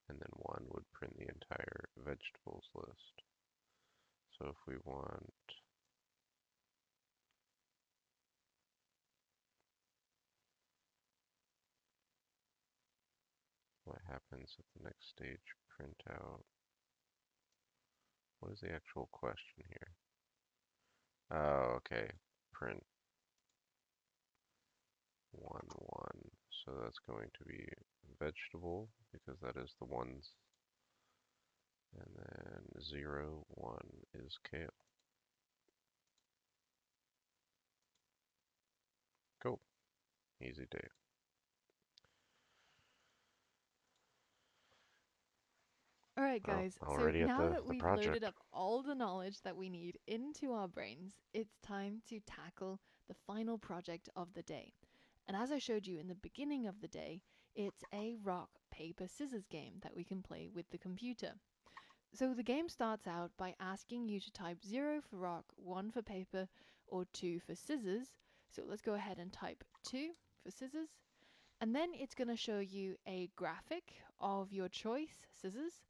and then 1 would print the entire vegetables list. So if we want what happens at the next stage, print out, what is the actual question here? Oh, okay, print 1, 1. So that's going to be vegetable, because that is the ones, and then 0, 1 is kale. Cool, easy day. All right, Oh, guys, so already at now the that we've loaded project. up all the knowledge that we need into our brains, it's time to tackle the final project of the day. And as I showed you in the beginning of the day, it's a rock, paper, scissors game that we can play with the computer. So the game starts out by asking you to type 0 for rock, 1 for paper, or 2 for scissors. So let's go ahead and type 2 for scissors. And then it's going to show you a graphic of your choice, scissors,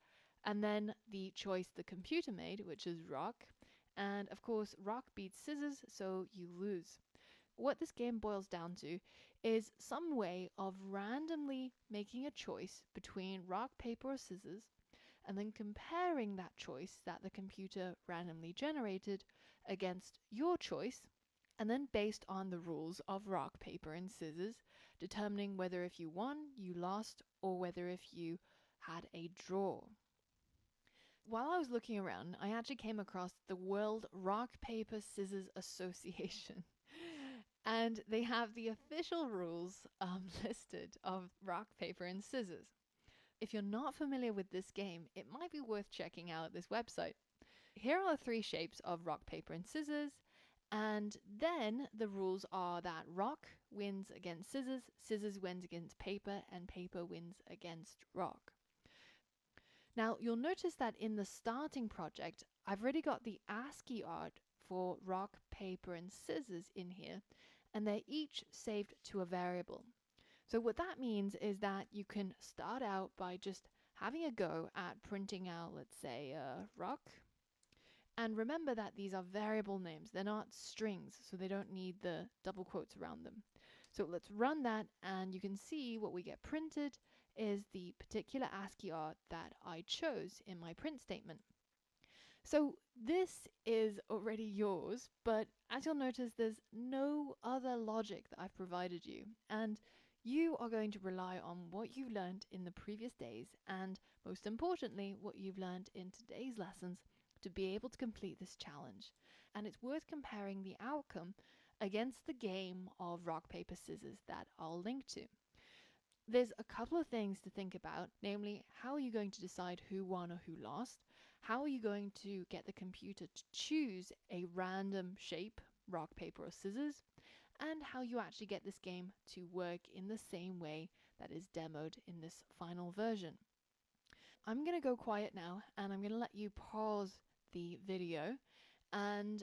and then the choice the computer made, which is rock. And of course, rock beats scissors, so you lose. What this game boils down to is some way of randomly making a choice between rock, paper, or scissors, and then comparing that choice that the computer randomly generated against your choice, and then based on the rules of rock, paper, and scissors, determining whether if you won, you lost, or whether if you had a draw. While I was looking around, I actually came across the World Rock, Paper, Scissors Association. And they have the official rules listed of rock, paper, and scissors. If you're not familiar with this game, it might be worth checking out this website. Here are 3 shapes of rock, paper, and scissors. And then the rules are that rock wins against scissors, scissors wins against paper, and paper wins against rock. Now, you'll notice that in the starting project, I've already got the ASCII art for rock, paper, and scissors in here, and they're each saved to a variable. So what that means is that you can start out by just having a go at printing out, let's say, rock. And remember that these are variable names. They're not strings, so they don't need the double quotes around them. So let's run that, and you can see what we get printed is the particular ASCII art that I chose in my print statement. So this is already yours, but as you'll notice, there's no other logic that I've provided you. And you are going to rely on what you've learned in the previous days, and most importantly, what you've learned in today's lessons to be able to complete this challenge. And it's worth comparing the outcome against the game of rock, paper, scissors that I'll link to. There's a couple of things to think about, namely, how are you going to decide who won or who lost? How are you going to get the computer to choose a random shape, rock, paper, or scissors? And how you actually get this game to work in the same way that is demoed in this final version. I'm going to go quiet now, and I'm going to let you pause the video, and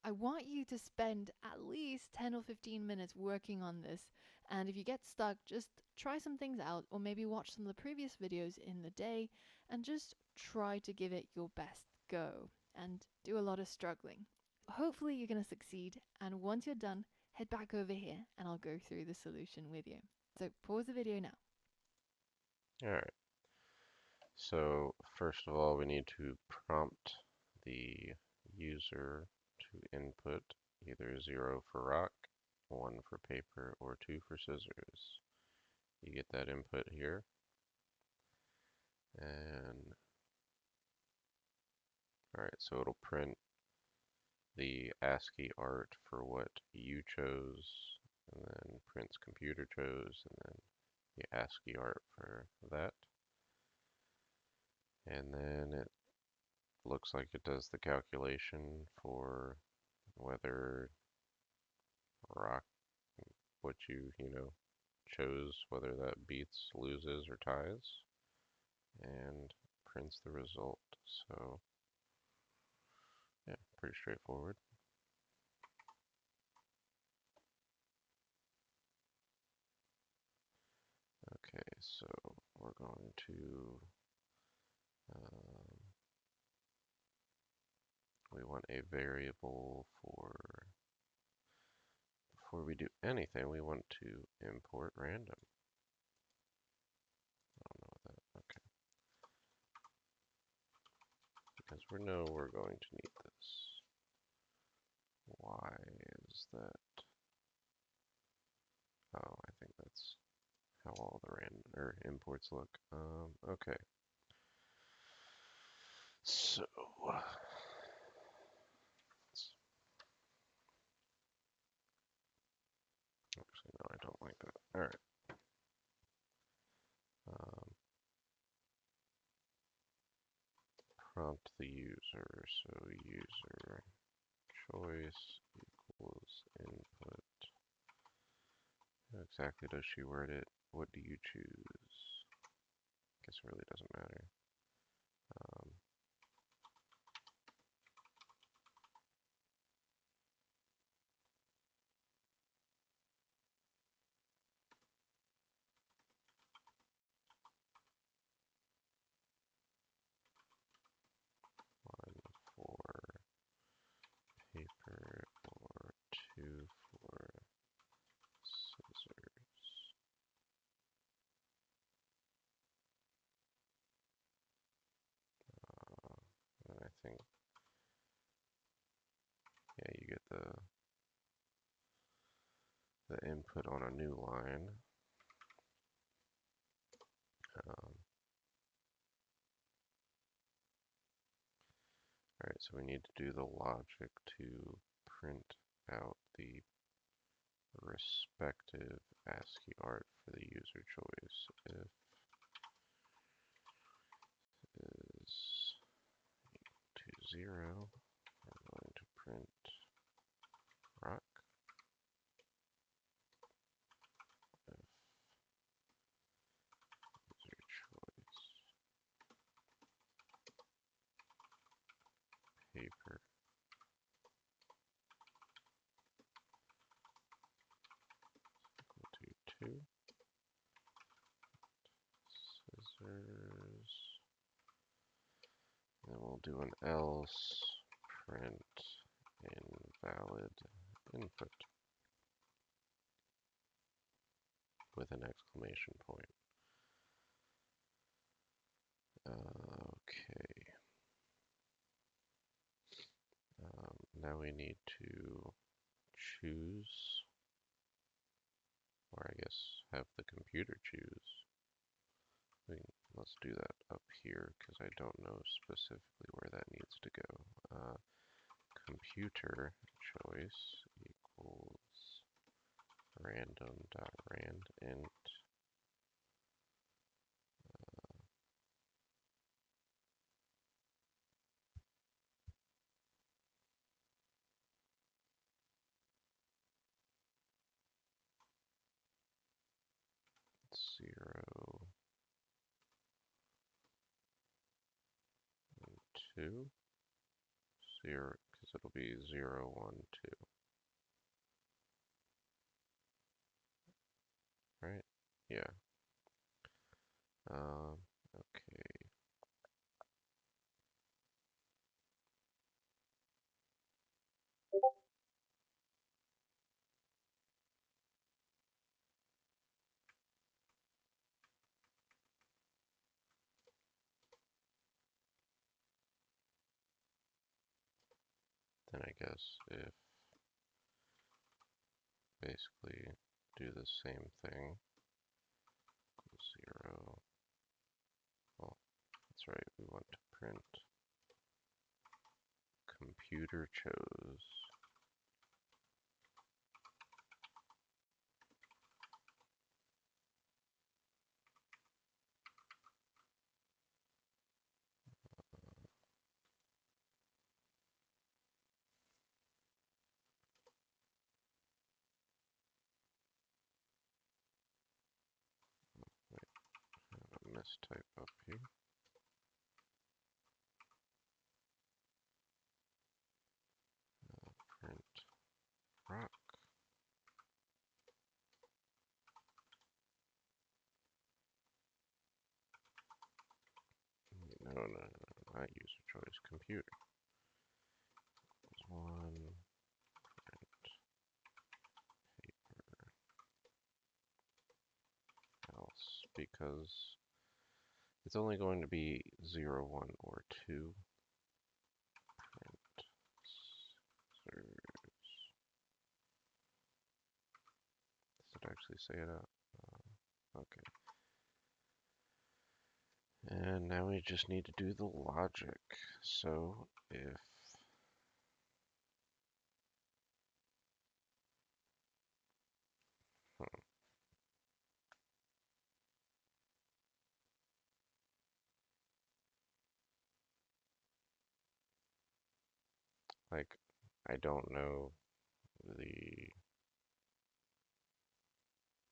I want you to spend at least 10 or 15 minutes working on this. And if you get stuck, just try some things out, or maybe watch some of the previous videos in the day and just try to give it your best go and do a lot of struggling. Hopefully you're going to succeed, and once you're done, head back over here and I'll go through the solution with you. So pause the video now. Alright, so first of all we need to prompt the user to input either 0 for rock, 1 for paper, or 2 for scissors. You get that input here, and alright, so it'll print the ASCII art for what you chose, and then prints computer chose, and then the ASCII art for that. And then it looks like it does the calculation for whether rock, what you chose, whether that beats, loses, or ties, and prints the result. So, yeah, pretty straightforward. Okay, so we're going to, we want a variable before we do anything, we want to import random. I don't know that, okay. Because we know we're going to need this. Why is that? Oh, I think that's how all the random or imports look. Okay. So actually, no, I don't like that. All right. Um, Prompt the user. So user choice equals input. How exactly does she word it? What do you choose? Guess it really doesn't matter. Um, One for paper or two for scissors. And I think, yeah, you get the input on a new line. Alright, so we need to do the logic to print out the respective ASCII art for the user choice. If is equal to 0, we're going to print rock. If user choice paper equal to 2, scissors, and then we'll do an else, print invalid input with an exclamation point. Okay. Now we need to choose, or I guess have the computer choose. Let's do that up here because I don't know specifically where that needs to go. Computer choice equals random.randint 0 and 2. 0, because it'll be 0, 1, 2. Right? Yeah. Okay. Then I guess if basically do the same thing, 0. Well, that's right, we want to print computer chose. mistype up here. Print rock. No, not user choice. Computer. One print paper else because it's only going to be 0, 1, or 2. Print scissors. Does it actually say it out? Okay. And now we just need to do the logic. So if like I don't know the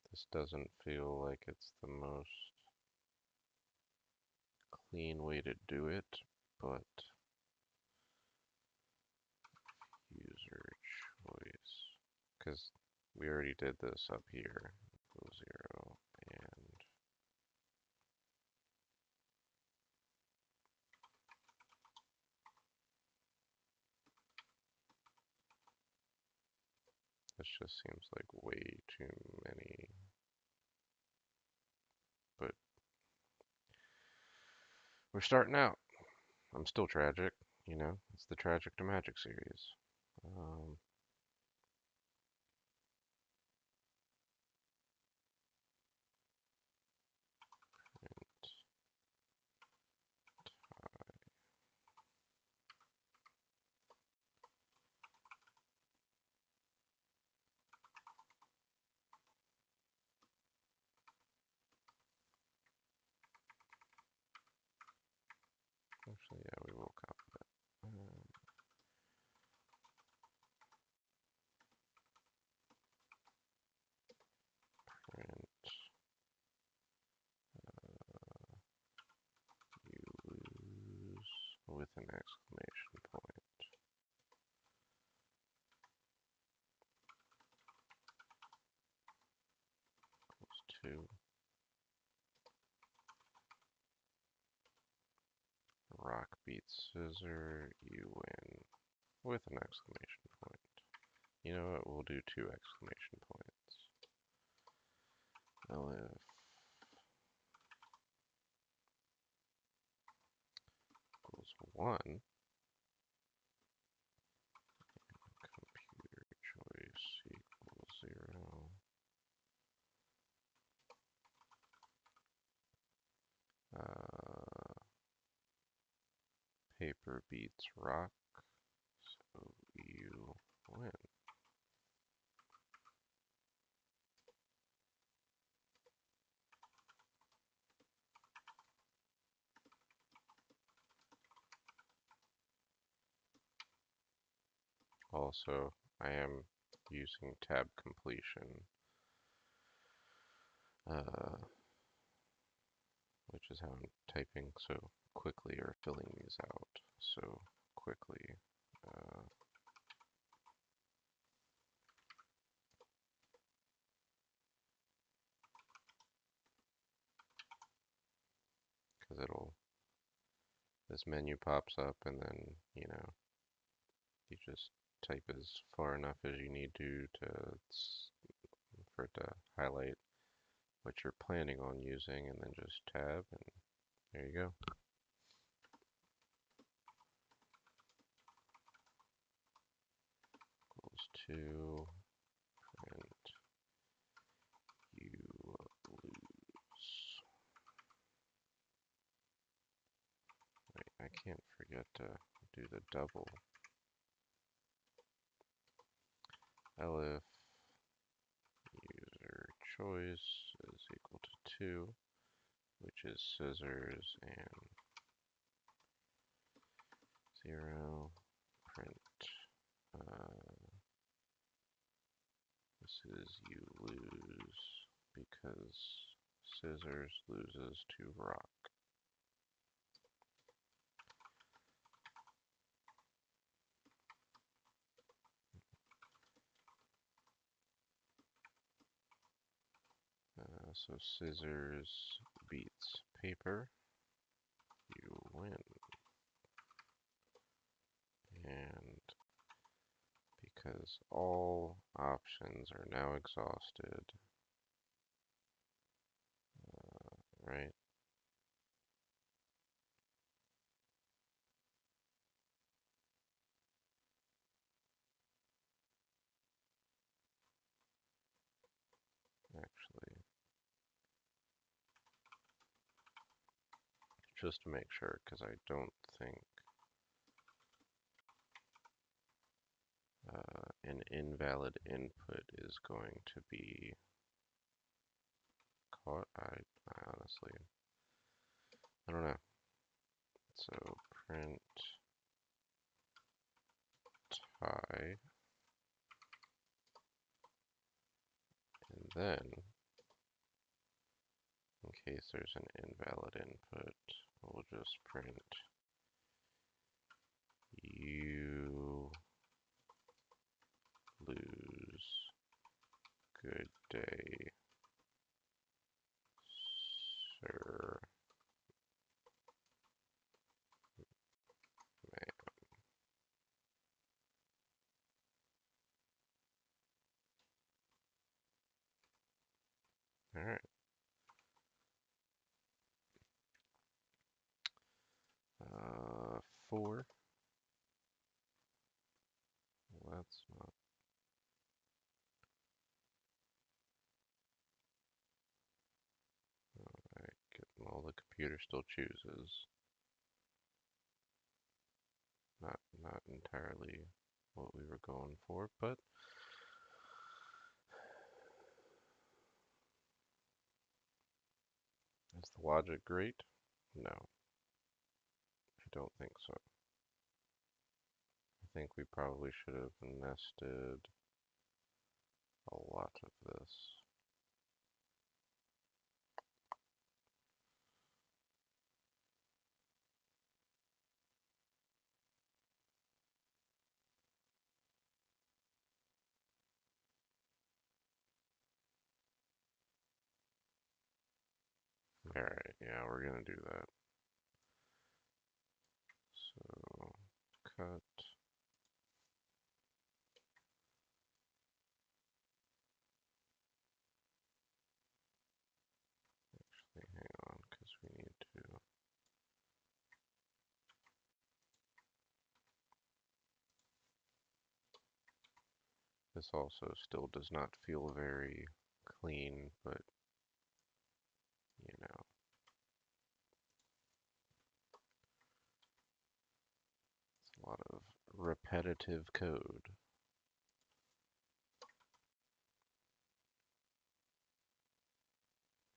this doesn't feel like it's the most clean way to do it, but user choice, because we already did this up here. 0, and this just seems like way too many. But we're starting out. I'm still tragic, you know. It's the Tragic to Magic series. Um, Actually, yeah, we will copy that. Print you lose with an exclamation point equals 2. Rock beats scissor, you win with an exclamation point. You know what? We'll do 2 exclamation points. Elif equals 1. Computer choice equals 0. Paper beats rock, so you win. Also, I am using tab completion, which is how I'm typing so quickly or filling these out so quickly. Because this menu pops up and then, you know, you just type as far enough as you need for it to highlight what you're planning on using, and then just tab, and there you go. Equals 2, print you lose. Wait, I can't forget to do the double. Elif user choice is equal to 2, which is scissors, and 0, print this is you lose because scissors loses to rock. So scissors beats paper. You win. And because all options are now exhausted, right? Actually, just to make sure, because I don't think an invalid input is going to be caught. I honestly, I don't know. So print tie, and then in case there's an invalid input, we'll just print you lose. Good day, sir. All right. 4. Well, that's not. Alright, well, the computer still chooses. Not entirely what we were going for, but is the logic great? No, I don't think so. I think we probably should have nested a lot of this. Alright, yeah, we're gonna do that. So, cut. Actually, hang on, because we need to. This also still does not feel very clean, but you know. It's a lot of repetitive code.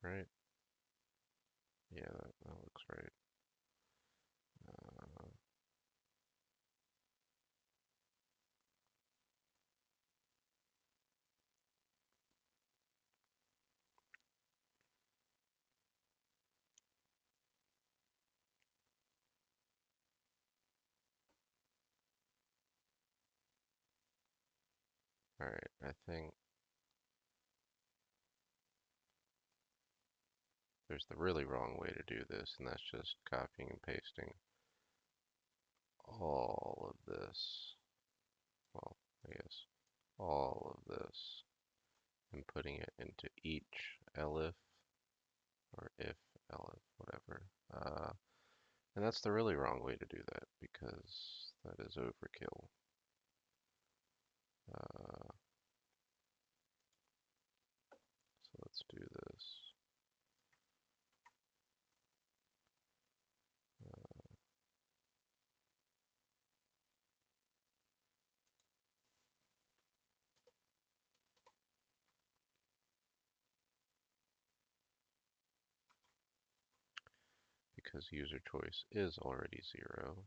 Right? Yeah, that looks right. Uh, Alright, I think there's the really wrong way to do this, and that's just copying and pasting all of this. Well, I guess all of this and putting it into each elif or if elif, whatever. And that's the really wrong way to do that because that is overkill. So let's do this. Because user choice is already 0,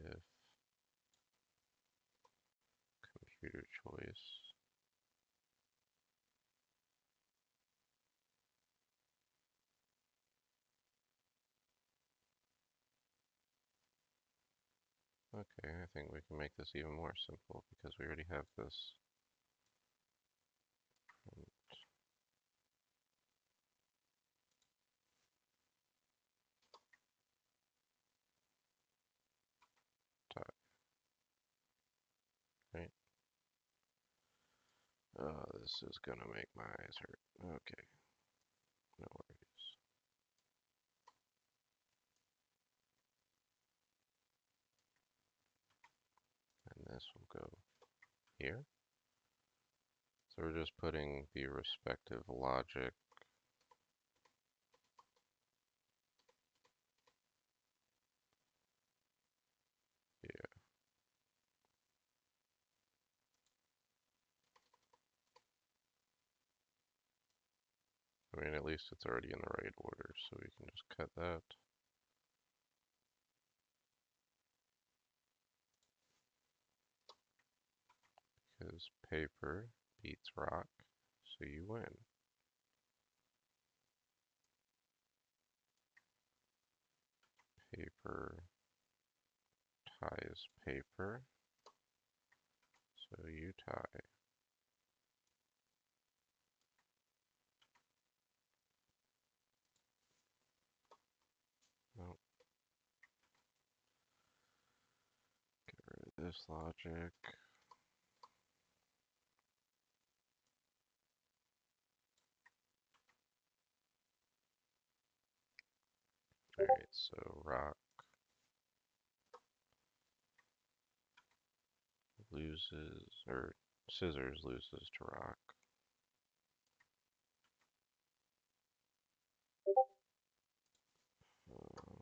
if computer choice Okay, I think we can make this even more simple because we already have this. Right? Oh, this is gonna make my eyes hurt. Okay, no worries. And this will go here. So we're just putting the respective logic. Yeah. I mean, at least it's already in the right order, so we can just cut that. Because paper beats rock, so you win. Paper ties paper, so you tie. Oh, get rid of this logic. Alright, so rock loses, or scissors loses to rock. Um,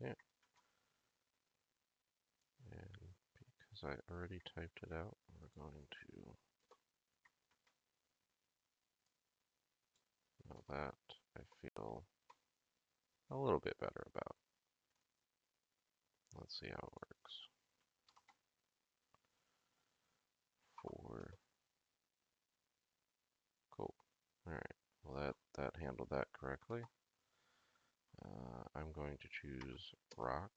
yeah, and because I already typed it out, we're going to know that I feel a little bit better about. Let's see how it works. 4. Cool. Alright, well that handled that correctly. I'm going to choose rock.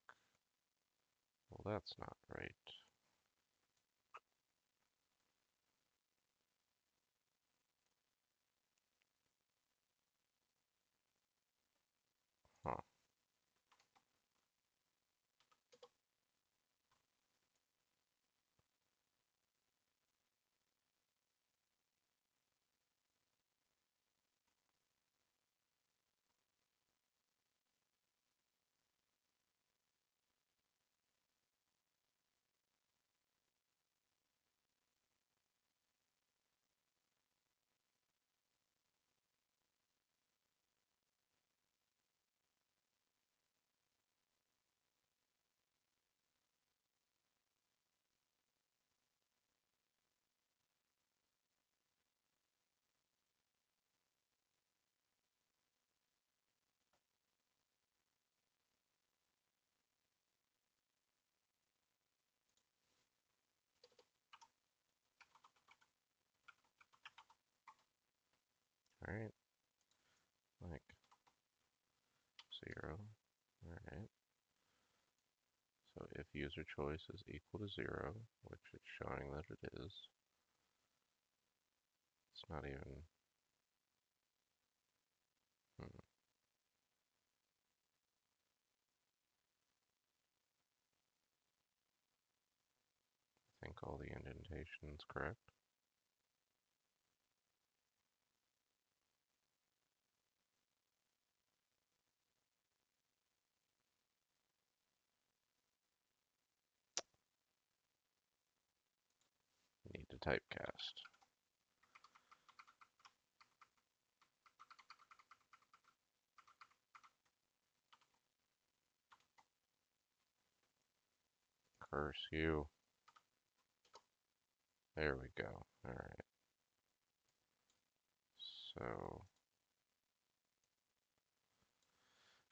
Well, that's not right. Huh. Alright. Like 0. Alright. So if user choice is equal to 0, which it's showing that it is, it's not even. Hmm, I think all the indentation's correct. Need to typecast. Curse you. There we go. Alright. So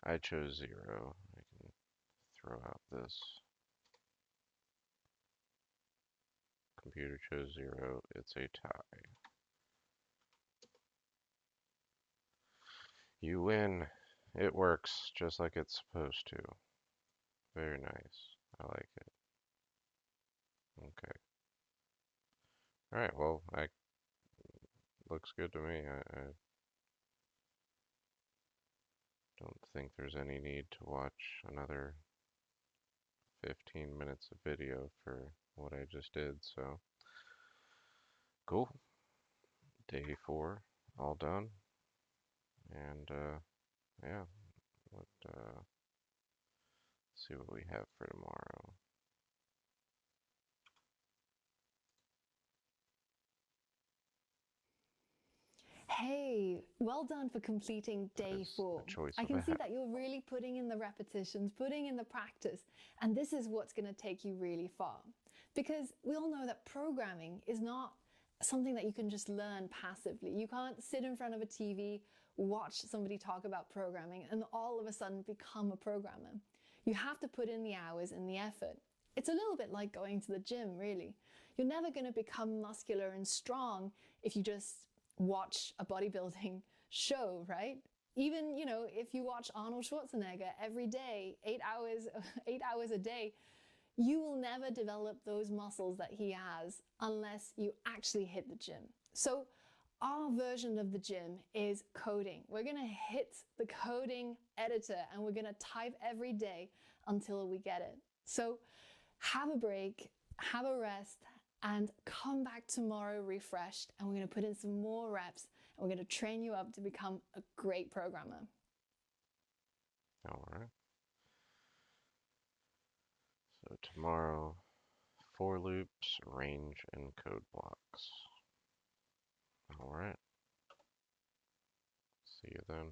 I chose 0. I can throw out this. Computer chose 0. It's a tie. You win. It works just like it's supposed to. Very nice. I like it. Okay. All right. Well, I looks good to me. I don't think there's any need to watch another 15 minutes of video for what I just did. So cool. Day 4, all done. And yeah, let see what we have for tomorrow. Hey, well done for completing That day is 4. a choice I of a can see hat. that you're really putting in the repetitions, putting in the practice, and this is what's going to take you really far. Because we all know that programming is not something that you can just learn passively. You can't sit in front of a TV, watch somebody talk about programming, and all of a sudden become a programmer. You have to put in the hours and the effort. It's a little bit like going to the gym, really. You're never going to become muscular and strong if you just watch a bodybuilding show, right? Even, if you watch Arnold Schwarzenegger every day, 8 hours, 8 hours a day, you will never develop those muscles that he has unless you actually hit the gym. So our version of the gym is coding. We're going to hit the coding editor and we're going to type every day until we get it. So have a break, have a rest, and come back tomorrow refreshed. And we're going to put in some more reps and we're going to train you up to become a great programmer. All right. So tomorrow, for loops, range, and code blocks. All right. See you then.